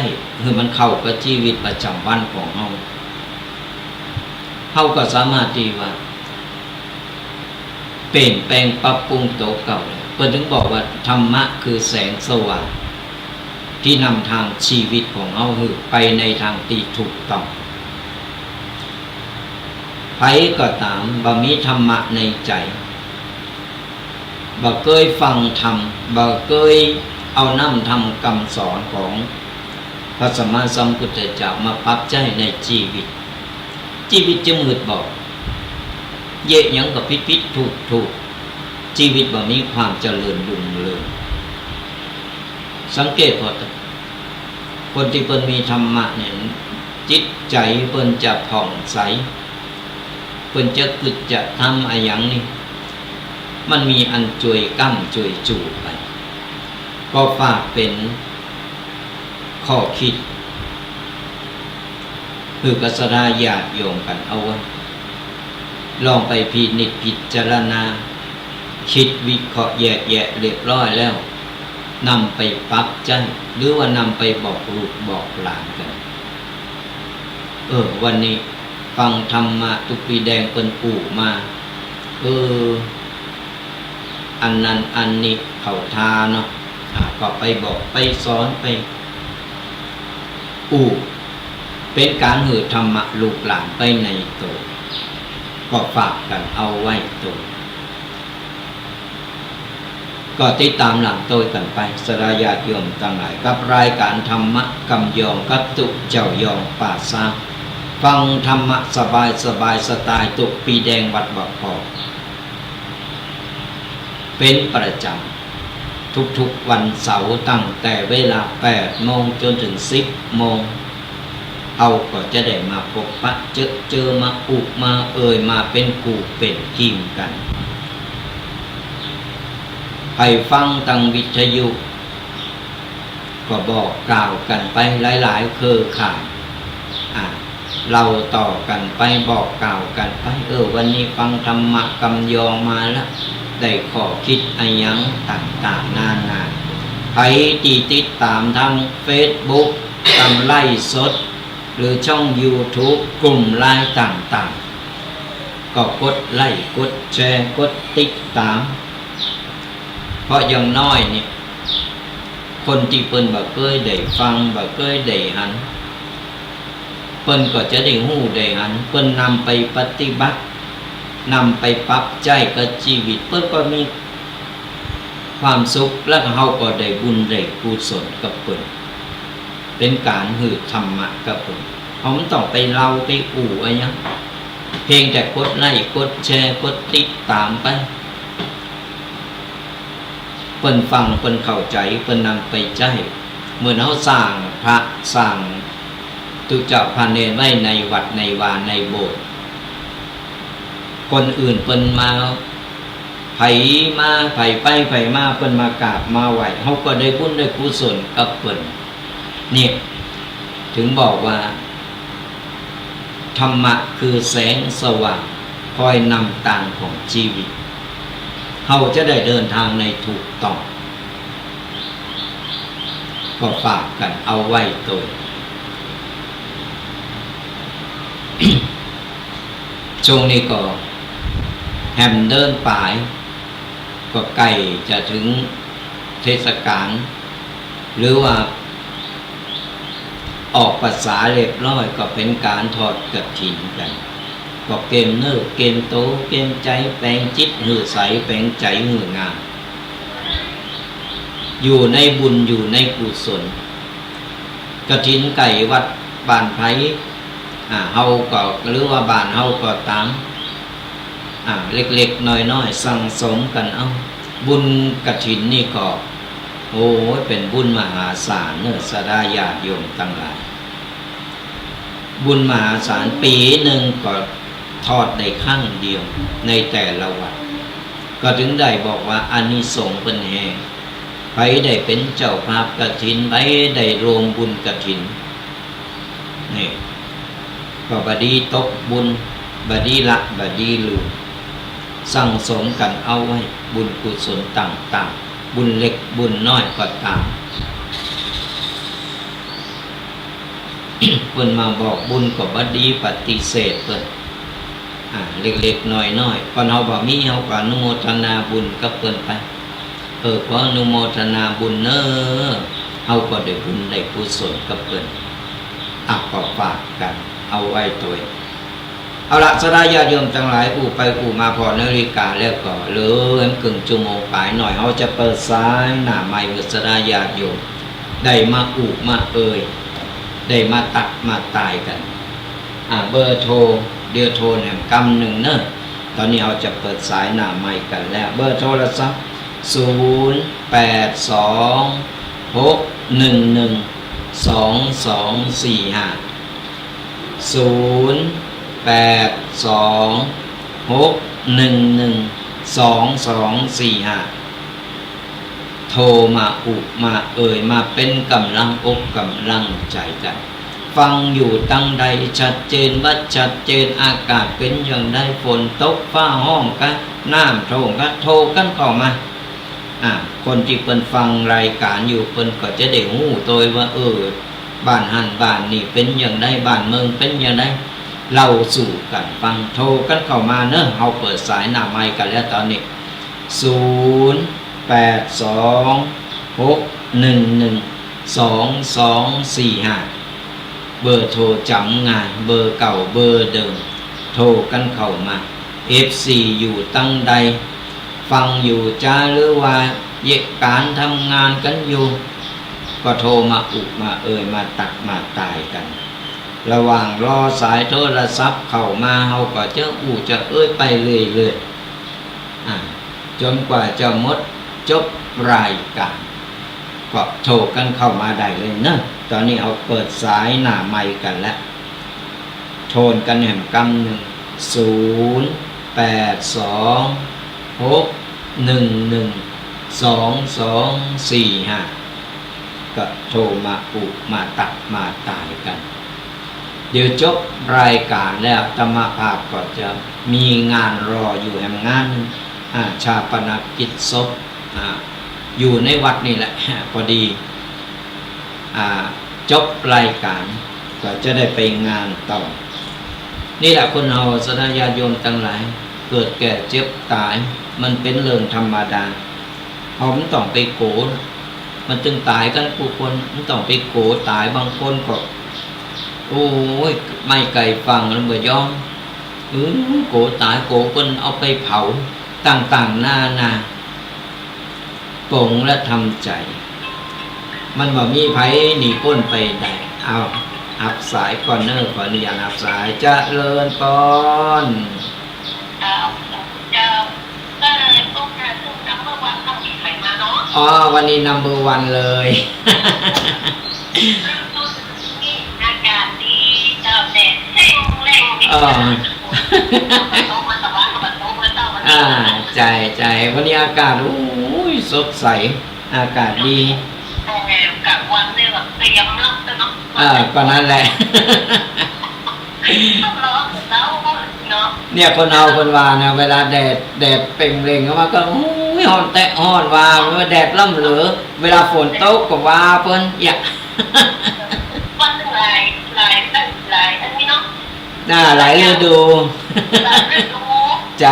คือมันเข้ากับชีวิตประจำวันของเฮาก็สามารถที่ว่าเปลี่ยนแปลงปรับปรุงตัวเก่าเพิ่นถึงบอกว่าธรรมะคือแสงสว่างที่นำทางชีวิตของเฮาไปในทางที่ถูกต้องไผก็ตามบ่มีธรรมะในใจบ่เคยฟังธรรมบ่เคยเอานำธรรมคำสอนของพระสัมมาสัมพุทธเจ้ามาปรับใช้ในชีวิตจะมืดบอดเยะหยังก็ผิดถูกชีวิตบ่มีความเจริญรุ่งเรืองสังเกตพอคนที่เพิ่นมีธรรมะเนี่ยจิตใจเพิ่นจะผ่องใสเพิ่นจะคิดจะทำอะไรอย่างนี้มันมีอันช่วยกั้มช่วยจูไปก็ฝากเป็นข้อคิดคือกษณาญาติโยมกันเอาไว้ลองไปพินิจพิจารณาคิดวิเคราะห์แยกแยะเรียบร้อยแล้วนำไปปรับใจหรือว่านำไปบอกลูกบอกหลานกันวันนี้ฟังธรรมะตุปีแดงเปิ้นปู่มาอันนั้นอันนี้เข้าทาเนาะก็ไปบอกไปสอนไปเป็นการหือธรรมะลูกหลานไปในตัวก็ฝากกันเอาไว้ตัวก็ติดตามหลังตัวกันไปสรายาติโยมทั้งหลายกับรายการธรรมะกำยองกับตุเจ้ายองป่าซาฟังธรรมะสบายสไตล์ตุปีแดงวัดบ่อพอเป็นประจำทุกวันเสาร์ตั้งแต่เวลา 8 โมงจนถึง 10 โมงเอาก็จะได้มาพบปะเจอมาอุมามาเป็นคู่เป็นทีมกันให้ฟังทางวิทยุก็บอกกล่าวกันไปหลายๆเครือข่ายเราต่อกันไปบอกกล่าวกันไปวันนี้ฟังธรรมะกำยองมาแล้วได้ขอคิดอะไรยังต่างๆนานาใครที่ติดตามทาง Facebook ทางไลฟ์สดหรือช่อง YouTube กลุ่มไลน์ต่างๆก็กดไลค์กดแชร์กดติดตามเพราะอย่างน้อยเนี่ยคนที่เพิ่นบ่เคยได้ฟังบ่เคยได้หันเพิ่นก็จะได้ฮู้ได้หันเพิ่นนำไปปฏิบัตินำไปปรับใจกับชีวิตเพิ่นก็มีความสุขและเฮาก็ได้บุญได้กุศลกับเพิ่นเป็นการหือธรรมะกับเพิ่นเขาไม่ต้องไปเล่าไปอะไรหยังเพียงแต่กดไลค์กดแชร์กดติดตามไปเพิ่นฟังเพิ่นเข้าใจเพิ่นนำไปใช้เหมือนเฮาสร้างพระสร้างตุเจ้าพระเนรไว้ในวัดในวาในโบสถ์คนอื่นเพิ่นมาไผไปไผมาเพิ่นมากราบมาไหว้เฮาก็ได้บุญได้กุศลกับเพิ่นนี่ถึงบอกว่าธรรมะคือแสงสว่างคอยนำทางของชีวิตเฮาจะได้เดินทางในถูกต้องก็ฝากกันเอาไว้ตัว ช่วงนี้ก็แฮมเดินป่ายก็ใกล้จะถึงเทศกาลหรือว่าออกภาษาเรียบร้อยก็เป็นการทอดกฐินกันก็เกมเนื้อเกมโตเกมใจแปลงจิตหือใสแปลงใจหืองามอยู่ในบุญอยู่ในกุศลกฐินไก่วัดบ้านไผ่เฮาก็หรือว่าบ้านเฮาก็ตามเล็กๆน้อยๆสั่งสมกันเอาบุญกฐินนี่ก็โอ้เป็นบุญมหาศาลเนื้อสดาญาติโยมทั้งหลาย บุญมหาศาลปีหนึ่งก็ทอดได้ครั้งเดียวในแต่ละวันก็ถึงได้บอกว่าอานิสงส์เป็นแห่งไปได้เป็นเจ้าภาพกฐินไปได้รวมบุญกฐินนี่ก็บดีตกบุญบดีละบดีลืมสั่งสมกันเอาไว้บุญกุศลต่างๆบุญเล็กบุญน้อยก็ตาม เพิ่นมาบอกบุญก็บดีปฏิเสธเพิ่นเล็กๆน้อยๆก่อนเฮาบ่มีเฮาก็อนุโมทนาบุญกับเพิ่นไปขออนุโมทนาบุญเน้อเฮาก็ได้บุญได้กุศลกับเพิ่นก็ฝากกันเอาไว้ตัวเอาละสดาญาติโยมทั้งหลายไปมาพอนาฬิกาแล้วก็เหลือครึ่งชั่วโมงปลายหน่อยเฮาจะเปิดสายหน้าไมค์สดาญาติโยมได้มามาได้มาตักมาตายกันเบอร์โทรเดี๋ยวโทรแหมกำหนึ่งเนอะตอนนี้เราจะเปิดสายหน้าไมค์กันแล้วเบอร์โทรศัพท์โทรมามามาเป็นกำลังอกกำลังใจกันฟังอยู่ตั้งใดชัดเจนว่าชัดเจนอากาศเป็นอย่างใดฝนตกฟ้าห้องกันน้ำท่วมกันโทรกันเข้ามาคนที่เพิ่นฟังรายการอยู่เพิ่นก็จะได้รู้ตัวว่าบ้านหันบ้านนี่เป็นอย่างใดบ้านเมืองเป็นอย่างใดเราสู่กันฟังโทรกันเข้ามาเนอะเฮาเปิดสายหน้าไมค์กันแล้วตอนนี้082-611-2245เบอร์โทรจำง่ายเบอร์เก่าเบอร์เดิมโทรกันเข้ามา FC อยู่ตั้งใดฟังอยู่จ้าหรือว่าเหตุการณ์ทำงานกันอยู่ก็โทรมามามาตักมาตายกันระหว่างรอสายโทรศัพท์เข้ามาเฮาก็จะจะไปเรื่อยๆจนกว่าจะหมดจบรายการก็โทรกันเข้ามาได้เลยเนอะตอนนี้เอาเปิดสายหน้าไมค์กันแล้วโทนกันแหมกำหนึ่ง082-611-2245ก็โทรมามาตักมาตายกันเดี๋ยวจบรายการแล้วธรรมภาพก็จะมีงานรออยู่แห่งงานชาปนกิจศพอยู่ในวัดนี่แหละพอดีจบรายการก็จะได้ไปงานต่อนี่แหละคนเราสดาญาติโยมทั้งหลายเกิดแก่เจ็บตายมันเป็นเรื่องธรรมดามันต้องไปโกรธมันจึงตายกันผู้คนมันต้องไปโกรธตายบางคนก็ไม่ไกลฟังแล้วเบื่อยอมโกรธตายโกรธคนเอาไปเผาต่างๆหน้าปงและทำใจมันบ่มีไผหนีพ้นไปได้เอาอับสายก่อนเนอขออนุญาตอับสายเจริญพรวันนี้นัมเบอร์วันเลยอากาศดีแดดแรงใจวันนี้อากาศสดใสอากาศดีกลางวันเนี่ยแบบเตรียมรับเนาะก็นั่นแหละเนี่ยคนเอาคนว่านะเวลาแดดเปล่งเร่งเข้ามาก็ฮ้อนแตะฮ้อนว่าแดดล่ำเหลือเวลาฝนตกก็ว่าเพิ่นวันหลายอันนี้เนาะหลายฤดูใจ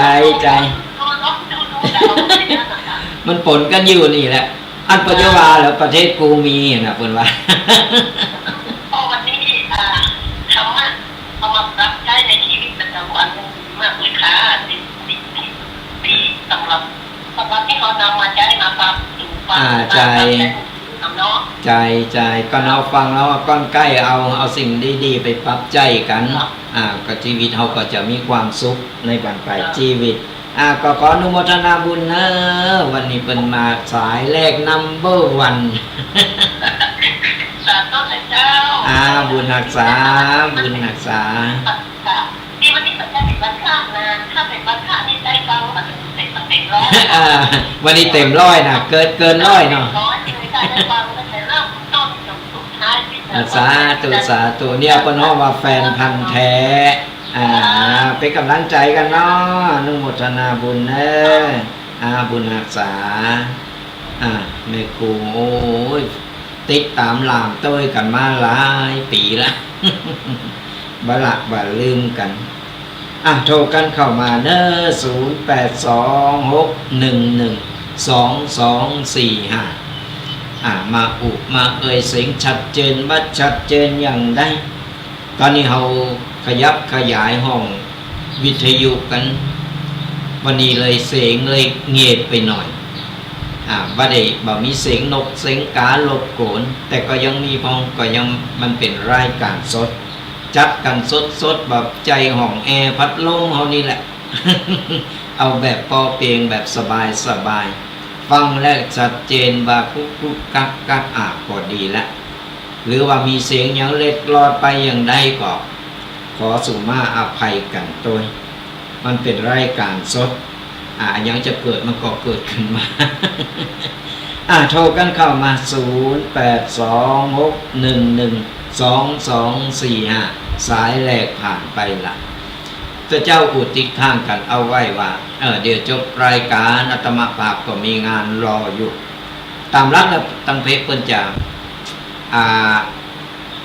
มันปนกันอยู่นี่แหละอันปัจจุบันแล้วประเทศกูมีนะเพิ่นว่าวันนี้ธรรมะเอามาปรับใช้ในชีวิตประจำวันมากเลยค่ะดีสำหรับที่เขานำมาใช้มาปรับสู่ใจก็เอาฟังแล้วก้อนใกล้เอาสิ่งดีๆไปปรับใจกันก็ชีวิตเขาก็จะมีความสุขในบั้นปลายชีวิตก็ขออนุโมทนาบุญนะวันนี้เป็นมาสายแรกนัมเบอร์วันสาธุเจ้า บุญรักษาบุญรักษาที่วันนี้สัญญาเป็นวันพระนะถ้าเป็นวันพระนี่ใจเบาอาจจะเต็มร้อย วันนี้เต็มร้อยนะเกินร้อยเนาะสาธุเนี่ยปนว่าแฟนพันธ์แท้เป็นกำลังใจกันเนาะอนุโมทนาบุญบุญรักษาแม่ครูโอ้ยติดตามหลามเต้ยกันมาหลายปีละบ่ลืมกันโทรกันเข้ามาเน้อ0826112245มาเอ่ยเสียงชัดเจนว่าชัดเจนอย่างใดตอนนี้เราขยับขยายห้องวิทยุกันวันนี้เลยเสียงเลยเงียบไปหน่อยบ่ได้มีเสียงนกเสียงกาลบโกนแต่ก็ยังมีพองก็ยังมันเป็นรายการสดจัดกันสดแบบใจห้องแอร์พัดลมเฮานี่แหละ เอาแบบพอเพียงแบบสบายฟังแล้วชัดเจนว่ากุ๊กกักพอดีแล้วหรือว่ามีเสียงอย่างเล็ดลอดไปอย่างใดก็ขอสุมาอภัยกันตัวมันเป็นรายการสดยังจะเกิดมันก็เกิดขึ้นมา โทรกันเข้ามา0826112245สายแรกผ่านไปละเจ้าอุทิศข้างกันเอาไว้ว่าเดี๋ยวจบรายการอาตมาภาพก็มีงานรออยู่ตามรักแล้วตั้งเพชรเพิ่นจะ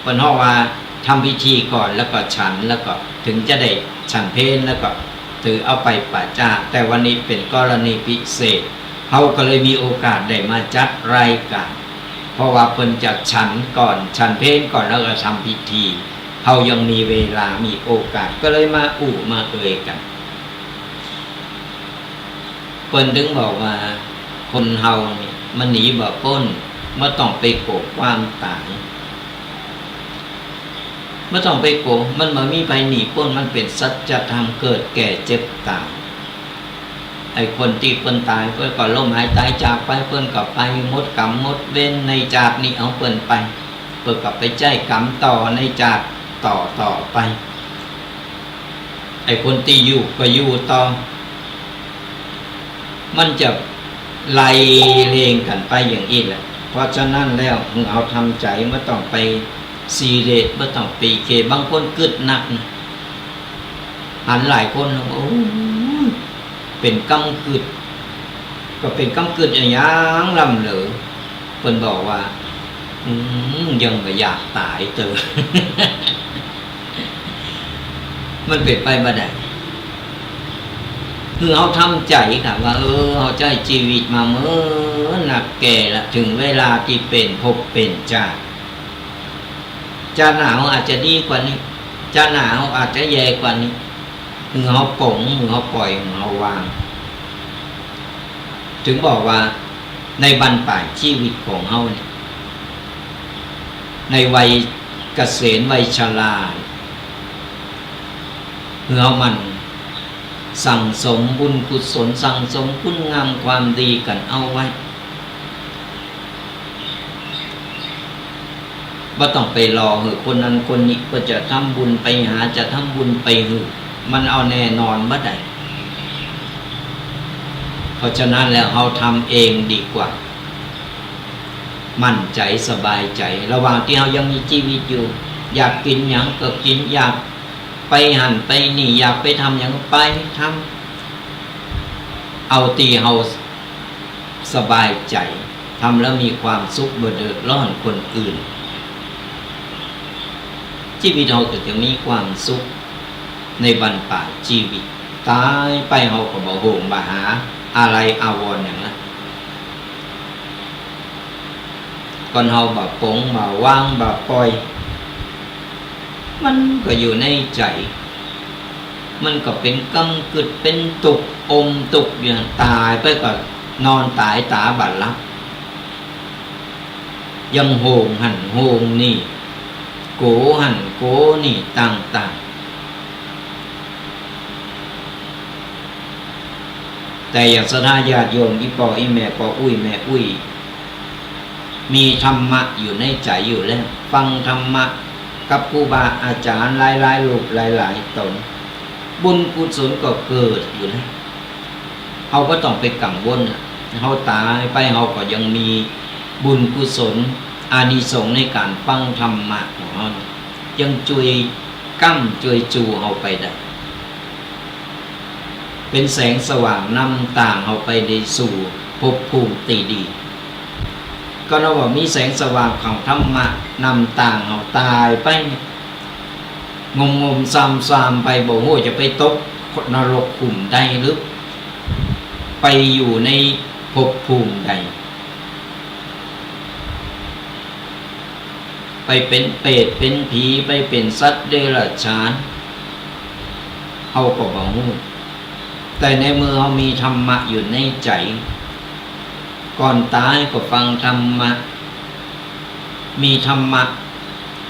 เพิ่นฮ้องว่าทำพิธีก่อนแล้วก็ฉันแล้วก็ถึงจะได้ฉันเพลแล้วก็ถือเอาไปป่าจ้าแต่วันนี้เป็นกรณีพิเศษเขาก็เลยมีโอกาสได้มาจัดรายการเพราะว่าเพิ่นจะฉันก่อนฉันเพลก่อนแล้วก็ทำพิธีเขายังมีเวลามีโอกาสก็เลยมามาเอ่ยกันเพิ่นถึงบอกว่าคนเฮานี่มันหนีบ่พ้นเมื่อต้องไปโกะความตายเมื่อต้องไปโกะมันบ่มีไปหนีพ้นมันเป็นสัจธรรมเกิดแก่เจ็บตายไอ้คนที่เพิ่นตายเพิ่นก็ล้มหายตายจากไปเพิ่นก็ไปหมดกรรมหมดเวรในจากนี้เอาเพิ่นไปเพิ่นก็ไปใจกรรมต่อในจากต่อไปไอ้คนที่อยู่ก็อยู่ต่อมันจะไล่เลงกันไปอย่างนี้แหละเพราะฉะนั้นแล้วมึงเอาทำใจไม่ต้องไปซีเรียสไม่ต้องปีเคบางคนกึดหนักหันหลายคนโอ้เป็นกำกึดก็เป็นกำกึดอย่างลำเหลือเพิ่นบอกว่ายังไม่อยากตายเตอ มันเป็นไปบ่ได้คือเขาทำใจค่ะว่าเขาใจชีวิตมาเมื่อหนักแก่ละถึงเวลาที่เป็นภพเป็นชาติจะหนาวอาจจะดีกว่านี้จะหนาวอาจจะแย่กว่านี้มือเขาปงมือเขาปล่อยมือเขาวางถึงบอกว่าในบรรปลายชีวิตของเขาเนี่ยในวัยเกษียณวัยชราเมื่อมันสั่งสมบุญกุศลสั่งสมคุณงามความดีกันเอาไว้ว่าต้องไปรอคนนั้นคนนี้ก็จะทำบุญไปหาจะทำบุญไปมันเอาแน่นอนบ่ได้เพราะฉะนั้นแล้วเราทำเองดีกว่ามั่นใจสบายใจระหว่างที่เรายังมีชีวิตอยู่อยากกินหยังก็กินอยากไปหันไปนี่อยากไปทำอย่างไปทำเอาตีเราสบายใจทำแล้วมีความสุขบ่เดือดร้อนคนอื่นชีวิตเราก็จะมีความสุขในบรรปลายชีวิตตายไปเราก็บ่โหงบ่หาอะไรอาวรณ์อย่างนั้นก่อนเราบ่ปงบ่วางบ่ปล่อยมันก็อยู่ในใจมันก็เป็นกำกึดเป็นตุกอมตุกอย่างตายไปก็นอนตายตาบัดลับยังโหงหันโหงนี่โกหันโกนี่ต่างๆแต่อย่างศรัทธาญาติโยมอีปออีแม่ปออุ้ยแม่อุ้ยมีธรรมะอยู่ในใจอยู่แล้วฟังธรรมะ กับครูบาอาจารย์หลายๆรูปหลายๆตนบุญกุศลก็เกิดอยู่แล้วเขาก็ต้องไปกังวลเขาตายไปเขาก็ยังมีบุญกุศลอานิสงส์ในการฟังธรรมะของเขายังช่วยกั้มช่วยจูเขาไปได้เป็นแสงสว่างนำต่างเขาไปในสู่ภพภูมิตีดีก็เราบอกมีแสงสว่างของธรรมะนำต่างเขาตายไปงมซามไปบอกว่าจะไปตกนรกขุมใดหรือไปอยู่ในภพภูมิใดไปเป็นเปรตเป็นผีไปเป็นสัตว์เดรัจฉานเขาก็บอกว่าแต่ในเมื่อเขามีธรรมะอยู่ในใจก่อนตายก็ฟังธรรมะมีธรรมะ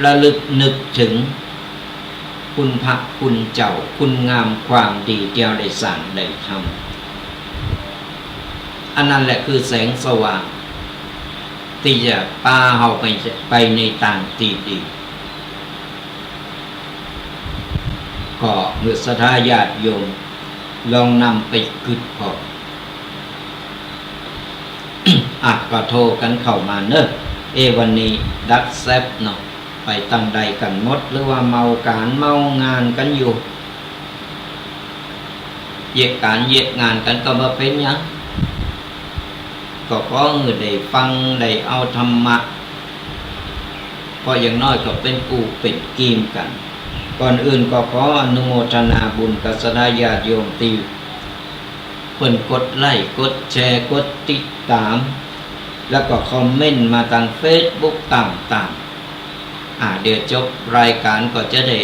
ระลึกนึกถึงคุณพระคุณเจ้าคุณงามความดีที่เราได้สั่งได้ทำอันนั้นแหละคือแสงสว่างที่จะพาเราไปในทางที่ดีก็เมื่อศรัทธาญาติโยมลองนำไปกึดพอ ก็โทรกันเข้ามาเนอะวันนี้ดักแซบเนาะไปตั้งใดกันหมดหรือว่าเมาการเมางานกันอยู่เหตุการเหตุงานกันก็มาเป็นยังก็เพราะได้ฟังได้เอาธรรมะเพราะอย่างน้อยก็เป็นกูเป็นกีมกันก่อนอื่นก็ขออนุโมทนาบุญกับศรัทธาญาติโยมที่เพิ่นกดไลค์กดแชร์กดติดตามแล้วก็คอมเมนต์มาทาง Facebook ต่างๆเดี๋ยวจบรายการก็จะได้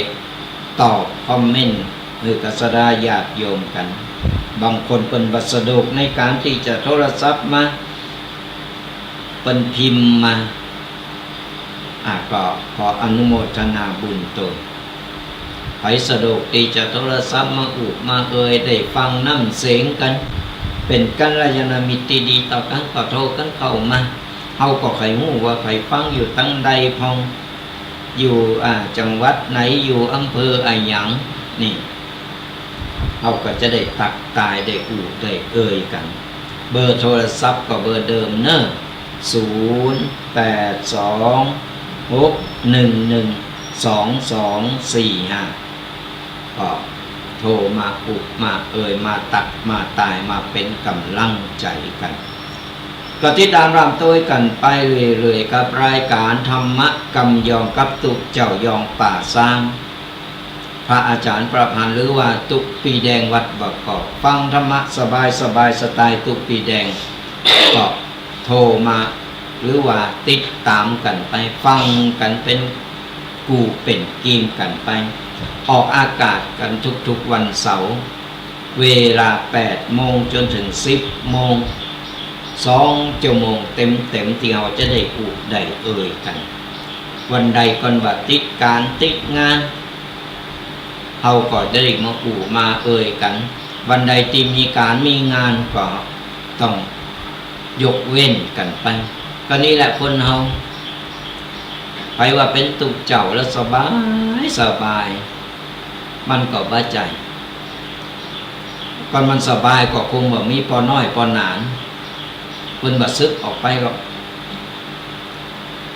ตอบคอมเมนต์หรือกับศรัทธาญาติโยมกันบางคนเป็นบัสดุในการที่จะโทรศัพท์มาเป็นพิมพ์มาก็ขออนุโมทนาบุญตนใครสะดวกที่จะโทรศัพท์มามาได้ฟังน้ำเสียงกันเป็นกัลยาณมิตรดีต่อกันก็โทรกันเข้ามาเขาก็ใครหูว่าใครฟังอยู่ตั้งใดพองอยู่จังหวัดไหนอยู่อำเภอหยังนี่เขาก็จะได้ตักตายได้ได้กันเบอร์โทรศัพท์ก็เบอร์เดิมเนอะ0826112245ก็โทรมามามาตักมาตายมาเป็นกำลังใจกันก็ติดตามรำตัวกันไปเรื่อยๆกับรายการธรรมะกำยองกับตุกเจ้ายองป่าสร้างพระอาจารย์ประพันธ์หรือว่าตุกปีแดงวัดบักกอกฟังธรรมะสบายสไตล์ตุกปีแดงก็โทรมาหรือว่าติดตามกันไปฟังกันเป็นกูเป็นกีมกันไปออกอากาศกันทุกๆวันเสาร์เวลา 8 โมงจนถึง 10 โมง2 ชั่วโมงเต็มที่เราจะได้ได้กันวันใดก่อนว่าติดการติดงานเราก็จะได้มากันวันใดที่มีการมีงานก็ต้องยกเว้นกันไปก็นี่แหละคนเราไปว่าเป็นตุกเจ้าแล้วสบายมันก็บ้าใจก่อนมันสบายก็คงแบบมีปอน้อยปอหนานเพิ่นบัดซึกออกไป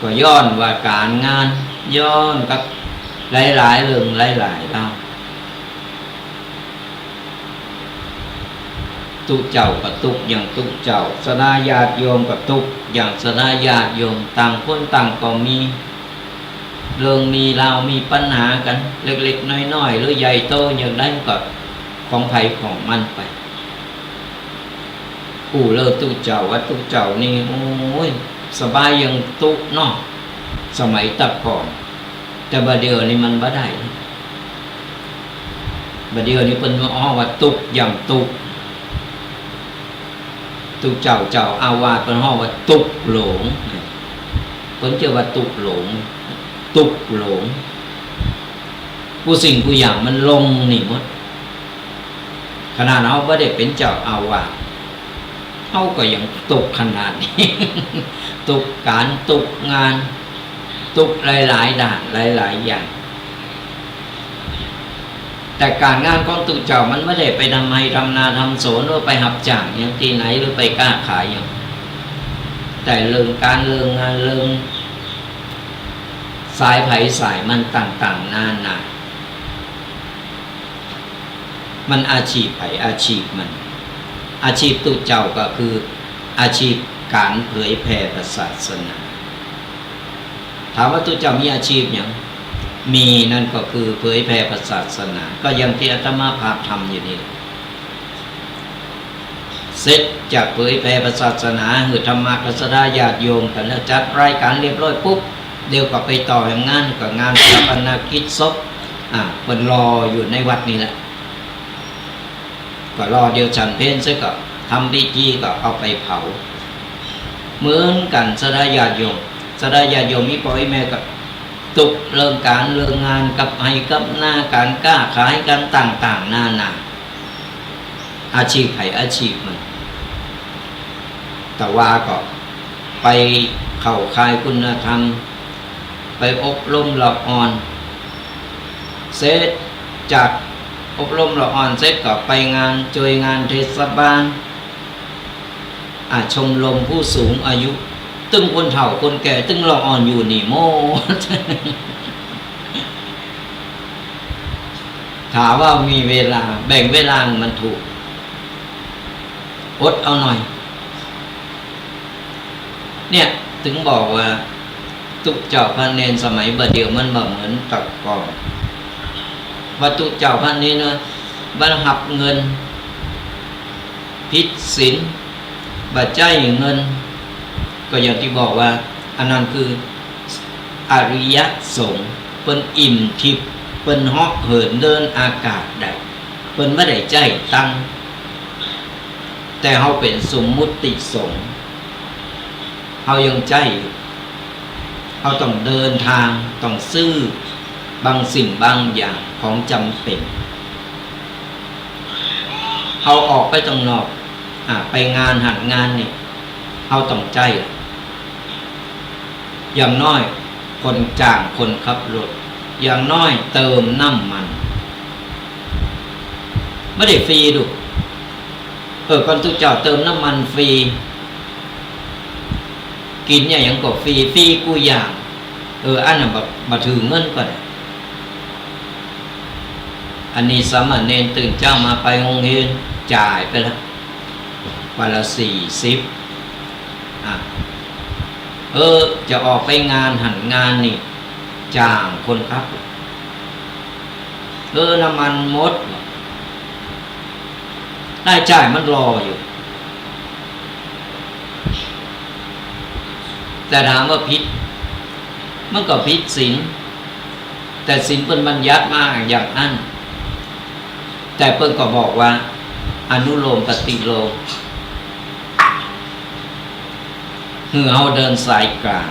ก็ย้อนว่าการงานย้อนกับหลายเรื่องหลายเล่าตุกเจ้ากับตุกอย่างตุกเจ้าศรัทธาญาติโยมกับตุกอย่างศรัทธาญาติโยมต่างคนต่างก็มีเรื่องมีราวมีปัญหากันเล็กๆน้อยๆหรือใหญ่โตอย่างนั้นก็ของไผของมันไปเลิกตุกเจ้าว่าตุกเจ้านี่โอ้ยสบายอย่างตุกเนาะสมัยตะก่อนแต่บัดเดี๋ยวนี้มันบ่ได้บัดเดี๋ยวนี้เพิ่นว่าตุกอย่างตุกเจ้าอาวาสเป็นห้องว่าตุกหลงเพิ่นเชื่อว่าตุกหลงผู้สิ่งผู้อย่างมันลงนี่หมดขนาดเขาบ่ได้เป็นเจ้าอาวาสเขาก็ยังตุกขนาดนี้ตุกการตุกงานต ทุกข์หลายๆด่านหลายๆอย่างแต่การงานของตุเจ้ามันไม่ได้ไปทำไมทำนาทำสวนหรือไปหับจ้างอย่างที่ไหนหรือไปกล้าขายอย่างแต่เรื่องการเรื่องงานเรื่องสายไผ่สายมันต่างๆนานามันอาชีพไผ่อาชีพมันอาชีพตุเจ้าก็คืออาชีพการเผยแผ่ศาสนาถามว่าตุเจ้ามีอาชีพอย่างมีนั่นก็คือเผยแผ่ศาสนาก็ยังที่อาตมาภาพทำอยู่นี่เสร็จจากเผยแผ่ศาสนาหือธรรมะกษดาญาติโยมกันแล้วจัดรายการเรียบร้อยปุ๊บเดี๋ยวก็ไปต่ออย่างงานกับงานชาปนกิจศพเปิดรออยู่ในวัดนี่แหละก็รอเดียวฉันเพลเสร็จก็ทำพิธีก็เอาไปเผาเหมือนกันสดาญาติโยมสดาญาติโยมมีพ่อแม่กับตุกเรื่องการเรื่องงานกับให้กับหน้าการกล้าขายกันต่างๆนานาอาชีพไผ่อาชีพมันแต่ว่าก็ไปเข้าค่ายคุณธรรมไปอบรมละอ่อนเสร็จจากอบรมละอ่อนเสร็จก็ไปงานช่วยงานเทศบาลชมรมผู้สูงอายุตึงคนเฒ่าคนแก่ตึงละอ่อนอยู่นี่โม ถามว่ามีเวลาแบ่งเวลามันถูกอดเอาหน่อยเนี่ยถึงบอกว่าตุเจ้าพระเนรสมัยบัดเดียวมันบ่เหมือนตักก่อนว่าตุเจ้าพระเนรนะบังหับเงินผิดศีลบัดใจเงินก็อย่างที่บอกว่าอันนั้นคืออริยสงฆ์เป็นอิ่มทิพย์เป็นเหาะเหินเดินอากาศได้เป็นไม่ได้ใจตั้งแต่เขาเป็นสมมุติสงฆ์เขายังใจเขาต้องเดินทางต้องซื้อบางสิ่งบางอย่างของจำเป็นเขาออกไปตรงนอกไปงานหัดงานนี่เขาต้องใจอย่างน้อยคนจ้างคนขับรถอย่างน้อยเติมน้ำมันไม่ได้ฟรีดูคนทุกเจ้าเติมน้ำมันฟรีกินเนี่ยยังก็ฟรีกูอย่างอันนั้นมาถือเงินก็ได้อันนี้สามเณรตื่นเจ้ามาไปโรงเรียนจ่ายไปแล้ววันละ40จะออกไปงานหันงานนี่จ้างคนครับน้ำมันหมดได้จ่ายมันรออยู่แต่ถามว่าผิดมันก็ผิดศีลแต่ศีลเป็นบัญญัติมาอย่างนั้นแต่เพิ่นก็บอกว่าอนุโลมปฏิโลมคือเอาเดินสายกลาง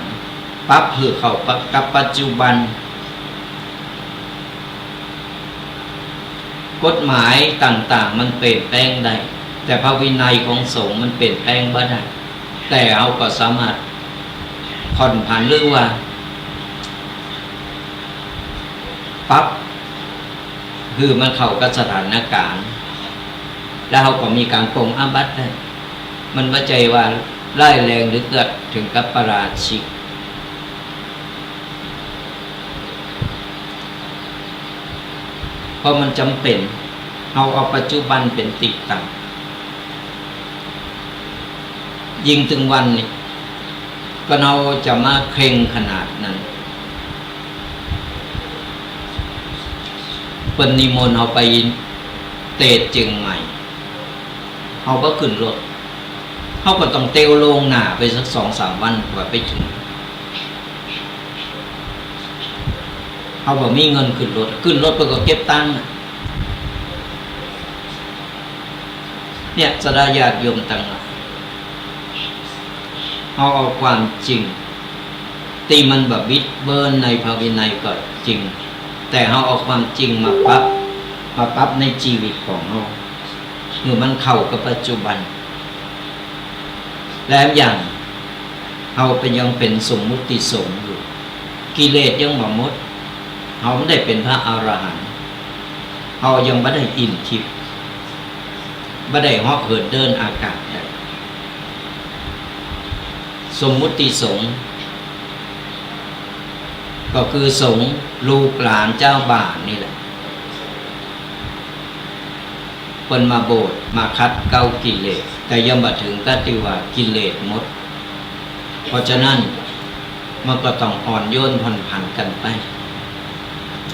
ปั๊บคือเข้ากับปัจจุบันกฎหมายต่างๆมันเปลี่ยนแปลงได้แต่พระวินัยของสงฆ์มันเปลี่ยนแปลงบ่ได้แต่เอาก็สามารถผ่อนผันหรือว่าปั๊บคือมันเข้ากับสถานการณ์แล้วเขาก็มีการปรงอาบัติได้มันไม่ใจว่าไล่แรงหรือเกิดถึงกับปราชิกเพราะมันจำเป็นเอาปัจจุบันเป็นติดตั้งยิงถึงวันนี้ก็เราจะมาเคร่งขนาดนั้นเปิดนิมนต์เอาไปเตะจึงใหม่เอาก็ขึ้นรถเขาก็ต้องเตวลงหน้าไปสัก2-3 วันกว่าไปถึงเขาบอกมีเงินขึ้นรถไปก็เก็บตังค์เนี่ยสดาญาติโยมต่างเอาความจริงตีมันแบบบิดเบิร์นในพระวินัยก็จริงแต่เขาเอาความจริงมาปรับในชีวิตของเราเมื่อมันเข้ากับปัจจุบันแล้วอย่างเราเป็นยังเป็นสมมุติสงฆ์อยู่ กิเลสยังบ่หมดเขาไม่ได้เป็นพระอรหันต์เขายังไม่ได้อิ่มทิพย์ไม่ได้เหาะเหินเดินอากาศได้สมมุติสงฆ์ก็คือสงฆ์ลูกหลานเจ้าบ้านนี่แหละเพิ่นมาโบสถ์มาคัดเก้ากิเลสแต่ยังบ่ถึงก็ที่ว่ากิเลสหมดเพราะฉะนั้นมันก็ต้องอ่อนโยนผ่อนผันกันไป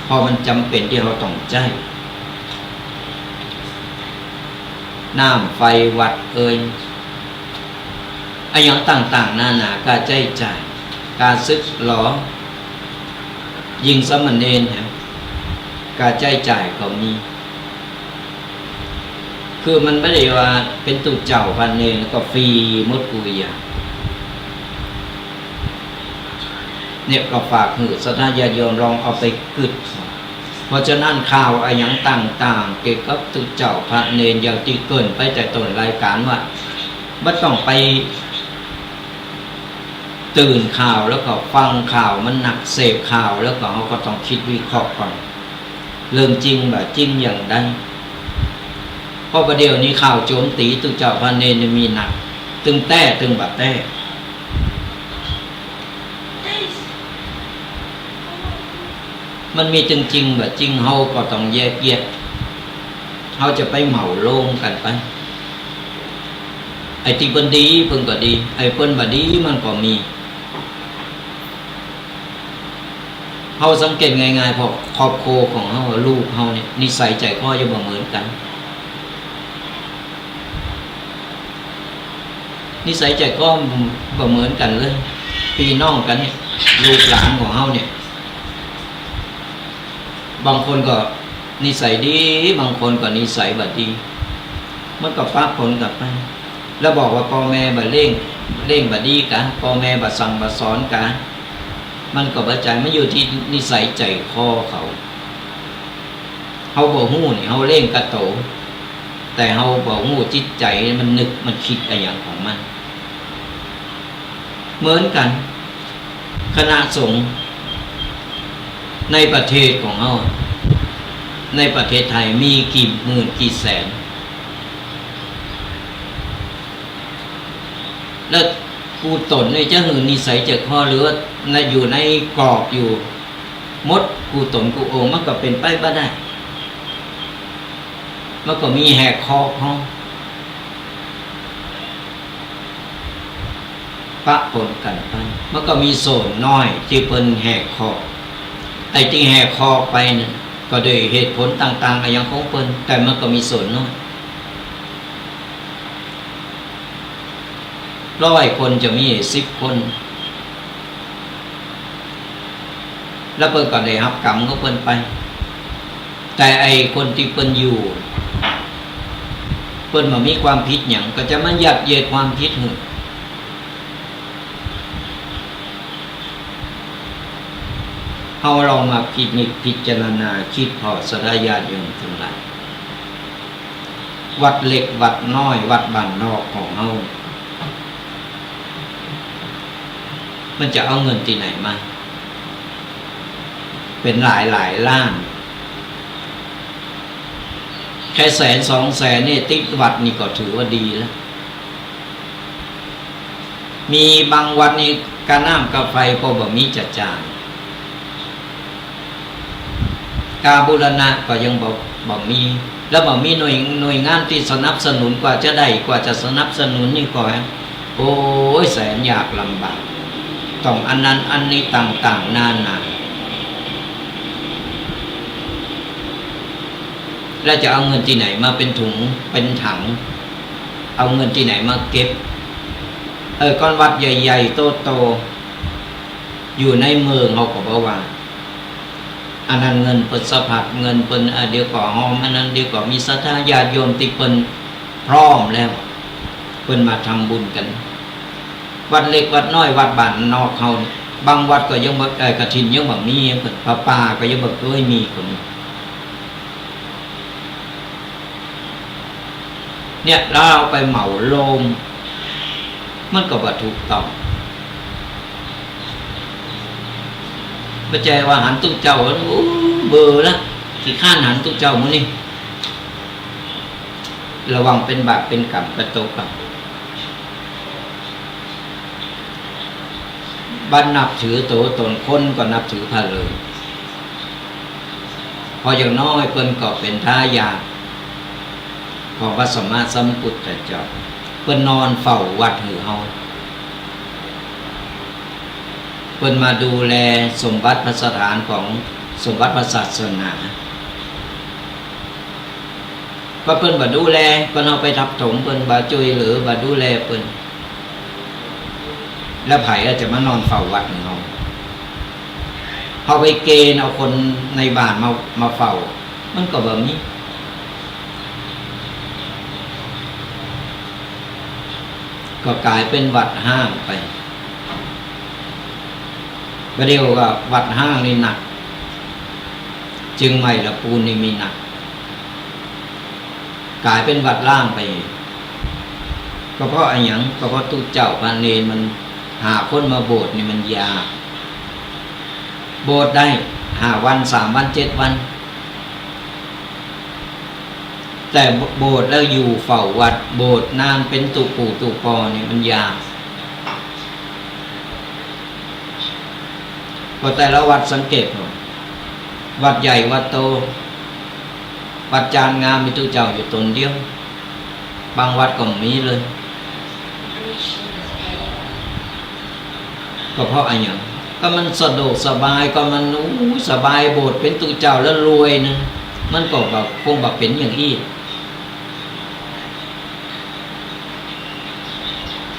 พอมันจำเป็นที่เราต้องใจน้ำไฟวัดอะไรอย่างต่างๆนานาการใจจ่ายการซึกหลอยิงสมณเณรการใจจ่ายก็มีคือมันไม่ได้ว่าเป็นตุเจ้าพันเองก็ฟรีมดกุยเนี่ยก็ฝากหือสัทธาญาติโยมลองเอาไปกึดเพราะฉะนั้นข่าวอะไรอย่างต่างๆเกี่ยวกับตุเจ้าพระเนรอย่างที่เกินไปแต่ต้นรายการว่าไม่ต้องไปตื่นข่าวแล้วก็ฟังข่าวมันหนักเสพข่าวแล้วก็เขาก็ต้องคิดวิเคราะห์ก่อนเรื่องจริงแบบจริงอย่างใดเพราะประเดี๋ยวนี้ข่าวโจมตีตุเจ้าพระเนรมีหนักตึงแต่ตึงบัดแต่มันมีจริงๆแบบจริงเฮาก็ต้องแยกแยะเฮาจะไปเหมาโลงกันไปไอ้ที่เพิ่นดีเพิ่นก็ดีไอ้เพิ่นบ่ดีมันก็มีเฮาสังเกตง่ายๆเพราะครอบครัวของเฮาลูกเฮาเนี่ยนิสัยใจคอจะบ่เหมือนกันนิสัยใจก็บ่เหมือนกันเลยพี่น้องกันเนี่ยลูกหลานของเฮาเนี่ยบางคนก็นิสัยดีบางคนก็นิสัยบ่ดีมันก็ปะปนกันไปแล้วบอกว่าพ่อแม่บ่เร่งบ่ดีกันพ่อแม่บ่สั่งบ่สอนกันมันก็บ่ใจมันอยู่ที่นิสัยใจคอเขาเฮาบ่ฮู้นี่เฮาเร่งกระโตแต่เฮาบ่ฮู้จิตใจมันนึกมันคิดอะไรอย่างของมันเหมือนกันคณะสงฆ์ในประเทศของเฮาในประเทศไทยมีกี่หมื่นกี่แสนแล้วกูตนนี่จะหือนิสัยจะข้อหรือว่าอยู่ในกรอบอยู่มดกูตนกูโอมันก็เป็นไปบ่ได้มันก็มีแหกคอเขาปะปนกันไปมันก็มีโซนน้อยที่เพิ่นแหกคอไอ้ที่แหกคอไปเนี่ยก็โดยเหตุผลต่างๆอย่างของเพิ่นแต่มันก็มีโซนน้อย100 คนจะมี10 คนแล้วเพิ่นก็ได้รับกรรมของเพิ่นไปแต่ไอ้คนที่เพิ่นอยู่เพิ่นบ่มีความผิดหยังก็จะมายัดเยียดความผิดให้เฮาลองมาพิจารณาคิดพอสัทธาญาติโยมทั้งหลายวัดเล็กวัดน้อยวัดบ้านนอกของเฮามันจะเอาเงินที่ไหนมาเป็นหลายล้านแค่100,000-200,000นี่ติดวัดนี่ก็ถือว่าดีแล้วมีบางวัดนี่กาน้ำกาไฟก็บ่มีจัดจ่ายกาบูรณะก็ยังบ่มีแล้วบ่มีหน่วยงานที่สนับสนุนกว่าจะได้กว่าจะสนับสนุนนี่ก็โอ้ยแสนยากลำบากต้องอันนั้นอันนี้ต่างๆนานาแล้วจะเอาเงินที่ไหนมาเป็นถุงเป็นถังเอาเงินที่ไหนมาเก็บก้อนวัดใหญ่ๆโตๆอยู่ในเมืองเขาก็บอกว่าอันนั้นเงินเปิดสะพัดเงินเปิดเดี๋ยวก็หอมอันนั้นเดี๋ยวก็มีศรัทธาญาติโยมติเปินพร้อมแล้วเปินมาทำบุญกันวัดเล็กวัดน้อยวัดบ้านนอกเขาบางวัดก็ยังบ่กฐินยังบ่มีเปิดป่าก็ยังบ่เคยมีคนเนี่ยแล้วเราไปเหมาโลมมันก็บ่ถูกต้อง ประแจว่าหันตุเจ้าโอ้เบอร์ละขี้ข้านหันตุเจ้ามื้อนี้ระวังเป็นบาปเป็นกรรมกระตกกับบ้านนับถือโตตนคนก็นับถือพระเลยพออย่างน้อยเพิ่นก็เป็นทายาทของพระสัมมาสัมพุทธเจ้าเพิ่นนอนเฝ้าวัดหือเฮาเพิ่นมาดูแลสมบัติพระสถานของสมบัติพระศาสนาก็เพิ่นบ่ดูแลเพิ่นเอาไปทับถมเพิ่นบ่ช่วยเหลือบ่ดูแลเพิ่นแล้วไผก็จะมานอนเฝ้าวัดของเฮาเฮาไปเกณฑ์เอาคนในบ้านมาเฝ้ามันก็แบบนี้ก็กลายเป็นวัดห้างไปประเดี๋ยวก็วัดห้างนี่หนักจึงไม่ละปูนนี่มีหนักกลายเป็นวัดล่างไปก็เพราะอะไรอย่างก็เพราะตุเจ้าพระเนรมันหาคนมาโบสถ์นี่มันยากโบสถ์ได้5 วัน3 วัน7 วันแต่โบสถ์แล้วอยู่เฝ้าวัดโบสถ์นานเป็นตุปู่ตุปอนี่มันยากก็แต่ละวัดสังเกตวัดใหญ่วัดโตวัดจานงามมีตุเจ้าอยู่ตนเดียวบางวัดก็มีเลยก็เพราะอะไรอย่างก็มันสะดวกสบายก็มันสบายโบสถ์เป็นตุเจ้าแล้วรวยนะมันก็แบบคงแบบเป็นอย่างอี้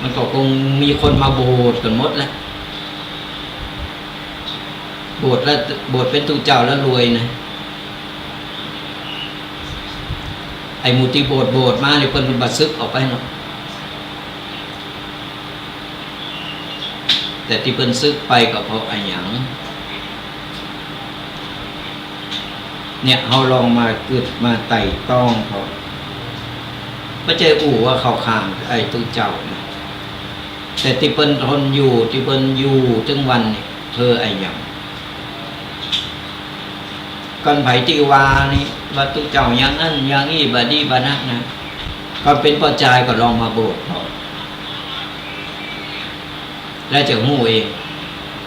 มันก็คงมีคนมาโบสถ์กันหมดแล้วโบสถ์แล้วโบสถ์เป็นตุเจ้าแล้วรวยนะไอ้มูติโบสถ์มาเนี่ยเพิ่นบัดซึกออกไปเนาะแต่ที่เพิ่นซึกไปก็เพราะอะไรอย่างเนี่ยเฮาลองมาเกิดมาไต่ต้องเขาบ่ใจอู่ว่าเขาข้างไอ้ตุเจ้านะแต่ที่เพิ่นทนอยู่ที่เพิ่นอยู่ถึงวันนี่เธอไอ้อย่างกันไผที่ว่านี่ว่าตุเจ้าอย่างนั้นอย่างนี้บ่ดีบ่นักนะก็เป็นปัจจัยก็ลองมาโบสถ์เขาแล้วจะหู้เอง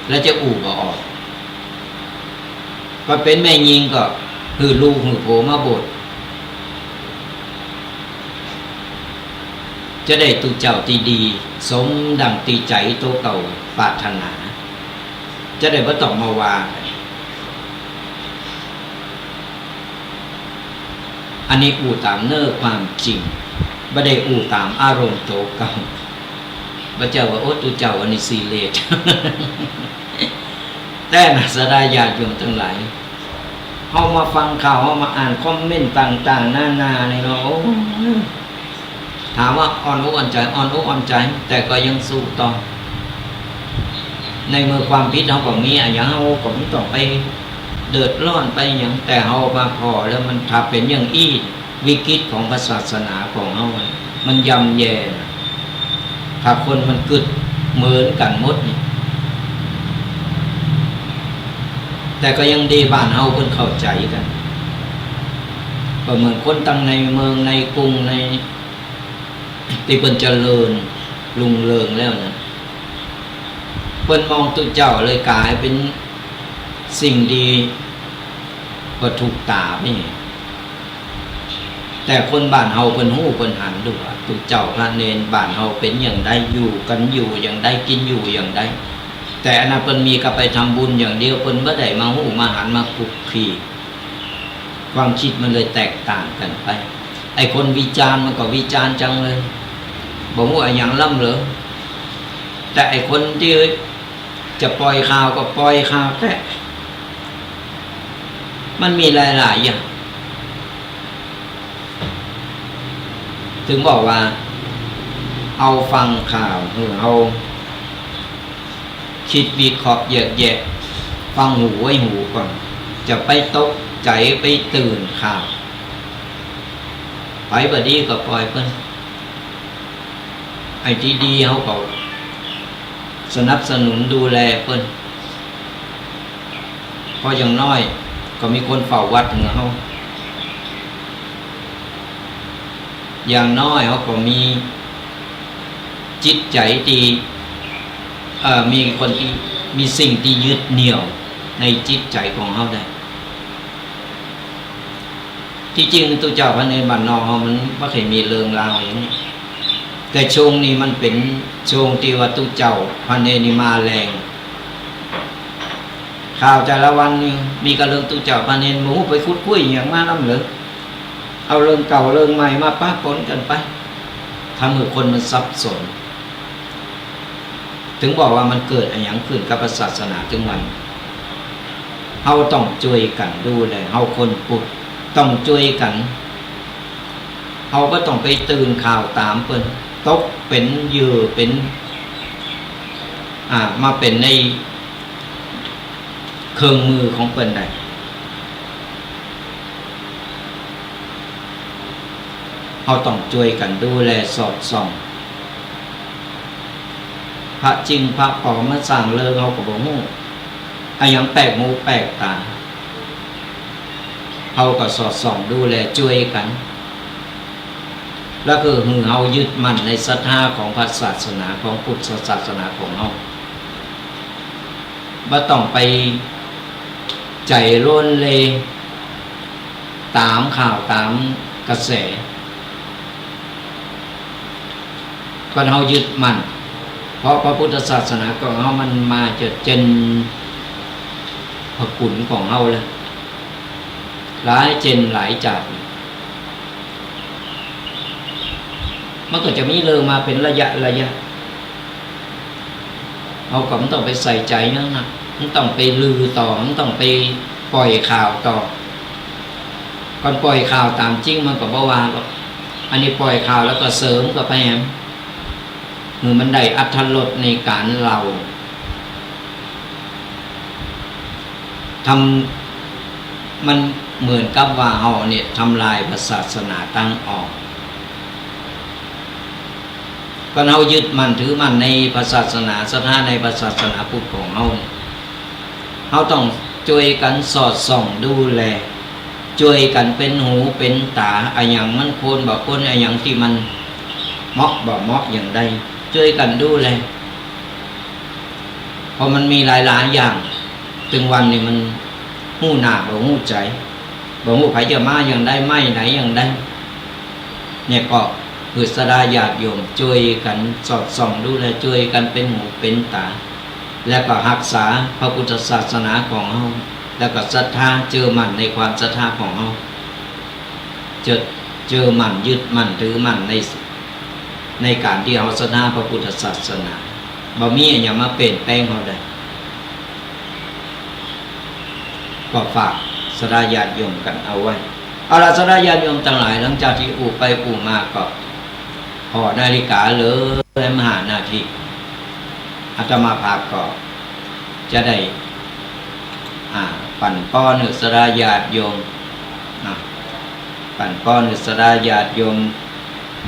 แล้วจะอู่ก็ออกก็เป็นแม่ยิงก็หือลูกหือโผมาโบสถ์จะได้ตุเจ้าที่ดีสมดังตีใจโตเก่าปรารถนาจะได้บ่ต้องมาว่าอันนี้อู่ตามเนื้อความจริงบ่ได้อู่ตามอารมณ์โตเก่าบ่เจ้าว่าโอ้ตุเจ้าอันนี้ซีเรียส แต่น่ะสดาญาติโยมทั้งหลายเฮามาฟังข่าวเฮามาอ่านคอมเมนต์ต่างๆนานานี่เนาะถามว่าอ่อนอกอ่อนใจอ่อนอกอ่อนใจแต่ก็ยังสู้ต่อในเมื่อความผิดเฮาก็มีอย่างเฮาก็ไม่ต้องไปเดือดร้อนไปอย่างแต่เฮามาพอแล้วมันถ้าเป็นอย่างอี้วิกฤตของศาสนาของเฮามันย่ำแย่ถ้าคนมันกึดเหมือนกันหมดนี่แต่ก็ยังดีบ้านเฮาเพิ่นเข้าใจกันก็เหมือนคนตั้งในเมืองในกรุงในที่เพิ่นเจริญรุ่งเรืองแล้วนะเพิ่นมองตุเจ้าเลยกลายเป็นสิ่งดีก็ถูกตาไม่แต่คนบ้านเฮาเพิ่นฮู้เพิ่นหันดูว่าตุเจ้าพระเนรบ้านเฮาเป็นอย่างใดอยู่กันอยู่อย่างใดกินอยู่อย่างใดแต่อันนั้นเพิ่นมีก็ไปทำบุญอย่างเดียวเพิ่นบ่ได้มาฮู้มาหันมาคุกคีความคิดมันเลยแตกต่างกันไปไอ้คนวิจารณ์มันก็วิจารณ์จังเลยบ่ฮู้อะไรอย่างล้ำเหรอแต่ไอ้คนที่จะปล่อยข่าวก็ปล่อยข่าวแต่มันมีหลายๆอย่างถึงบอกว่าเอาฟังข่าวเอาคิดวิเคราะห์แยกแยะฟังหูไว้หูก่อนจะไปตกใจไปตื่นข่าวไปบ่ดีก็ปล่อยเพิ่นไอ้ที่ดีเขาก็สนับสนุนดูแลเพิ่น เพราะอย่างน้อยก็มีคนเฝ้าวัดเหงาอย่างน้อยเขาก็มีจิตใจที่มีคนที่มีสิ่งที่ยึดเหนี่ยวในจิตใจของเขาได้ที่จริงตัวเจ้าพระเนรบ้านนอกมันไม่เคยมีเรื่องราวอย่างนี้แต่ช่วงนี้มันเป็นช่วงที่ว่าตัวเจ้าพระเนรนี่มาแรงข่าวแต่ละวันนี่มีกระเรื่องตัวเจ้าพระเนรหมูไปคุดคุยอย่างมาน้ำเหลือเอาเรื่องเก่าเรื่องใหม่มาปะปนกันไปทำให้คนมันสับสนถึงบอกว่ามันเกิดอะไรอย่างขึ้นกับศาสนาถึงวันเฮาต้องช่วยกันดูแลเฮาคนปุถต้องช่วยกันเฮาก็ต้องไปตื่นข่าวตามเพิ่นตกเป็นเหยื่อเป็นมาเป็นในเครื่องมือของเพิ่นได้เฮาต้องช่วยกันดูแลสอดส่องพระจริงพระปลอมมาสร้างเลิกเขาก็บ่ฮู้อะหยังแปลกหูแปลกตาเขาก็สอดส่องดูแลช่วยกันแล้วก็เฮายึดมั่นในศรัทธาของพระศาสนาของพุทธศาสนาของเฮาบ่ต้องไปใจโลนเลตามข่าวตามกระแสก็เฮายึดมั่นเพราะพระพุทธศาสนาของเฮามันมาจะเจนพระคุณของเฮาแล้วหลายเจนหลายจากมันก็จะมีเรื่องมาเป็นระยะเราก็ไม่ต้องไปใส่ใจนะมันต้องไปลือต่อมันต้องไปปล่อยข่าวต่อก่อนปล่อยข่าวตามจริงมันก็บ่ว่าหรอกอันนี้ปล่อยข่าวแล้วก็เสริมกับแพมมือมันได้อรรถรสในการเราทำมันเหมือนกับว่าเฮาเนี่ยทำลายศาสนาตั้งออกก็เฮายึดมั่นถือมั่นในศาสนาศรัทธาในศาสนาพุทธของเฮาเฮาต้องช่วยกันสอดส่องดูแลช่วยกันเป็นหูเป็นตาอะหยังมันควรบ่ควรอะหยังที่มันเหมาะบ่เหมาะอย่างใดช่วยกันดูแลเพราะมันมีหลายๆอย่างถึงวันนี้มันหู้หน้าบ่หู้ใจบ่ฮู้ไผจะมาอย่างใดไม่ไหนอย่างใดเนี่ยก็คือศรัทธาญาติโยมช่วยกันสอดส่องดูแลช่วยกันเป็นหูเป็นตาแล้วก็รักษาพระพุทธศาสนาของเฮาแล้วก็ศรัทธาเชื่อมั่นในความศรัทธาของเฮาเชื่อมั่นยึดมั่นถือมั่นในการที่เฮาศรัทธาพระพุทธศาสนาบ่มีอันหยังมาเปลี่ยนแปลงเฮาได้ก็ฝากศรัทธาญาติโยมกันเอาไว้เอาล่ะศรัทธาญาติโยมทั้งหลายหลังจากที่อู่ไปอู่มาก็พอนาฬิกาเลยมหานาทีอาตมาภาพก็จะได้ปั่นป้อนศรัทธาญาติโยมปั่นป้อนศรัทธาญาติโยม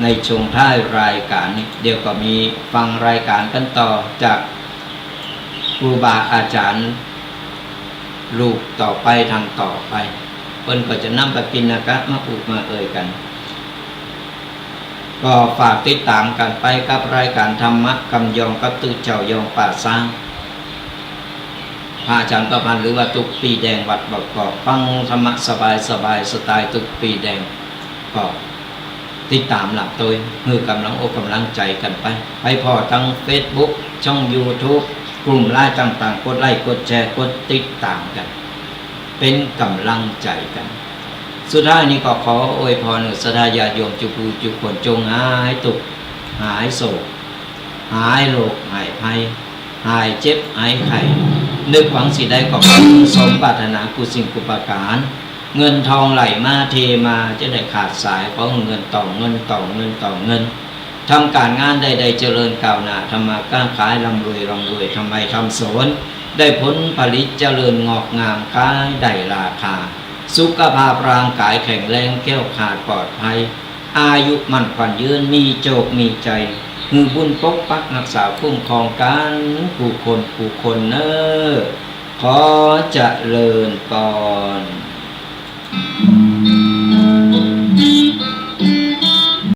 ในช่วงท้ายรายการนี้เดี๋ยวก็มีฟังรายการกันต่อจากครูบาอาจารย์ลูกต่อไปทางต่อไปเพิ่นก็จะนำปกิณกะมาพูดมาเอ่ยกันก็ฝากติดตามกันไปกับรายการธรรมะกำยองกับตุเจ้ายองป่าสร้างพระอาจารย์ประพันธ์หรือว่าตุกปีแดงวัดบอกก็ฟังธรรมะสบายสไตล์ตุกปีแดงก็ติดตามหลักตัวมือกำลังอกกำลังใจกันไปพอทั้ง Facebook ช่อง YouTube กลุ่มไลน์ต่างๆกดไลค์กดแชร์กดติดตามกันเป็นกำลังใจกันสุดท้ายนี้ก็ขออวยพรศรัทธาญาติโยมจุกคนจงหายทุกข์หายโศกหายโรคหายภัยหายเจ็บหายไข้นึกหวังสิ่งใดก็ขอสมปรารถนากุสิ่งกุปการเงินทองไหลมาเทมาจะได้ขาดสายเพราะเงินต่อเงินทำการงานใดๆเจริญก้าวหน้าทำมาค้าขายร่ำรวยทำไมทำสวนได้ผลผลิตเจริญงอกงามขายได้ราคาสุขภาพร่างกายแข็งแรงแก้วขาดปลอดภัยอายุมั่นขวัญยืนมีโชคมีใจมือบุญปกปักรักษาคุ้มครองกันผู้คนเนอ ขอเจริญพร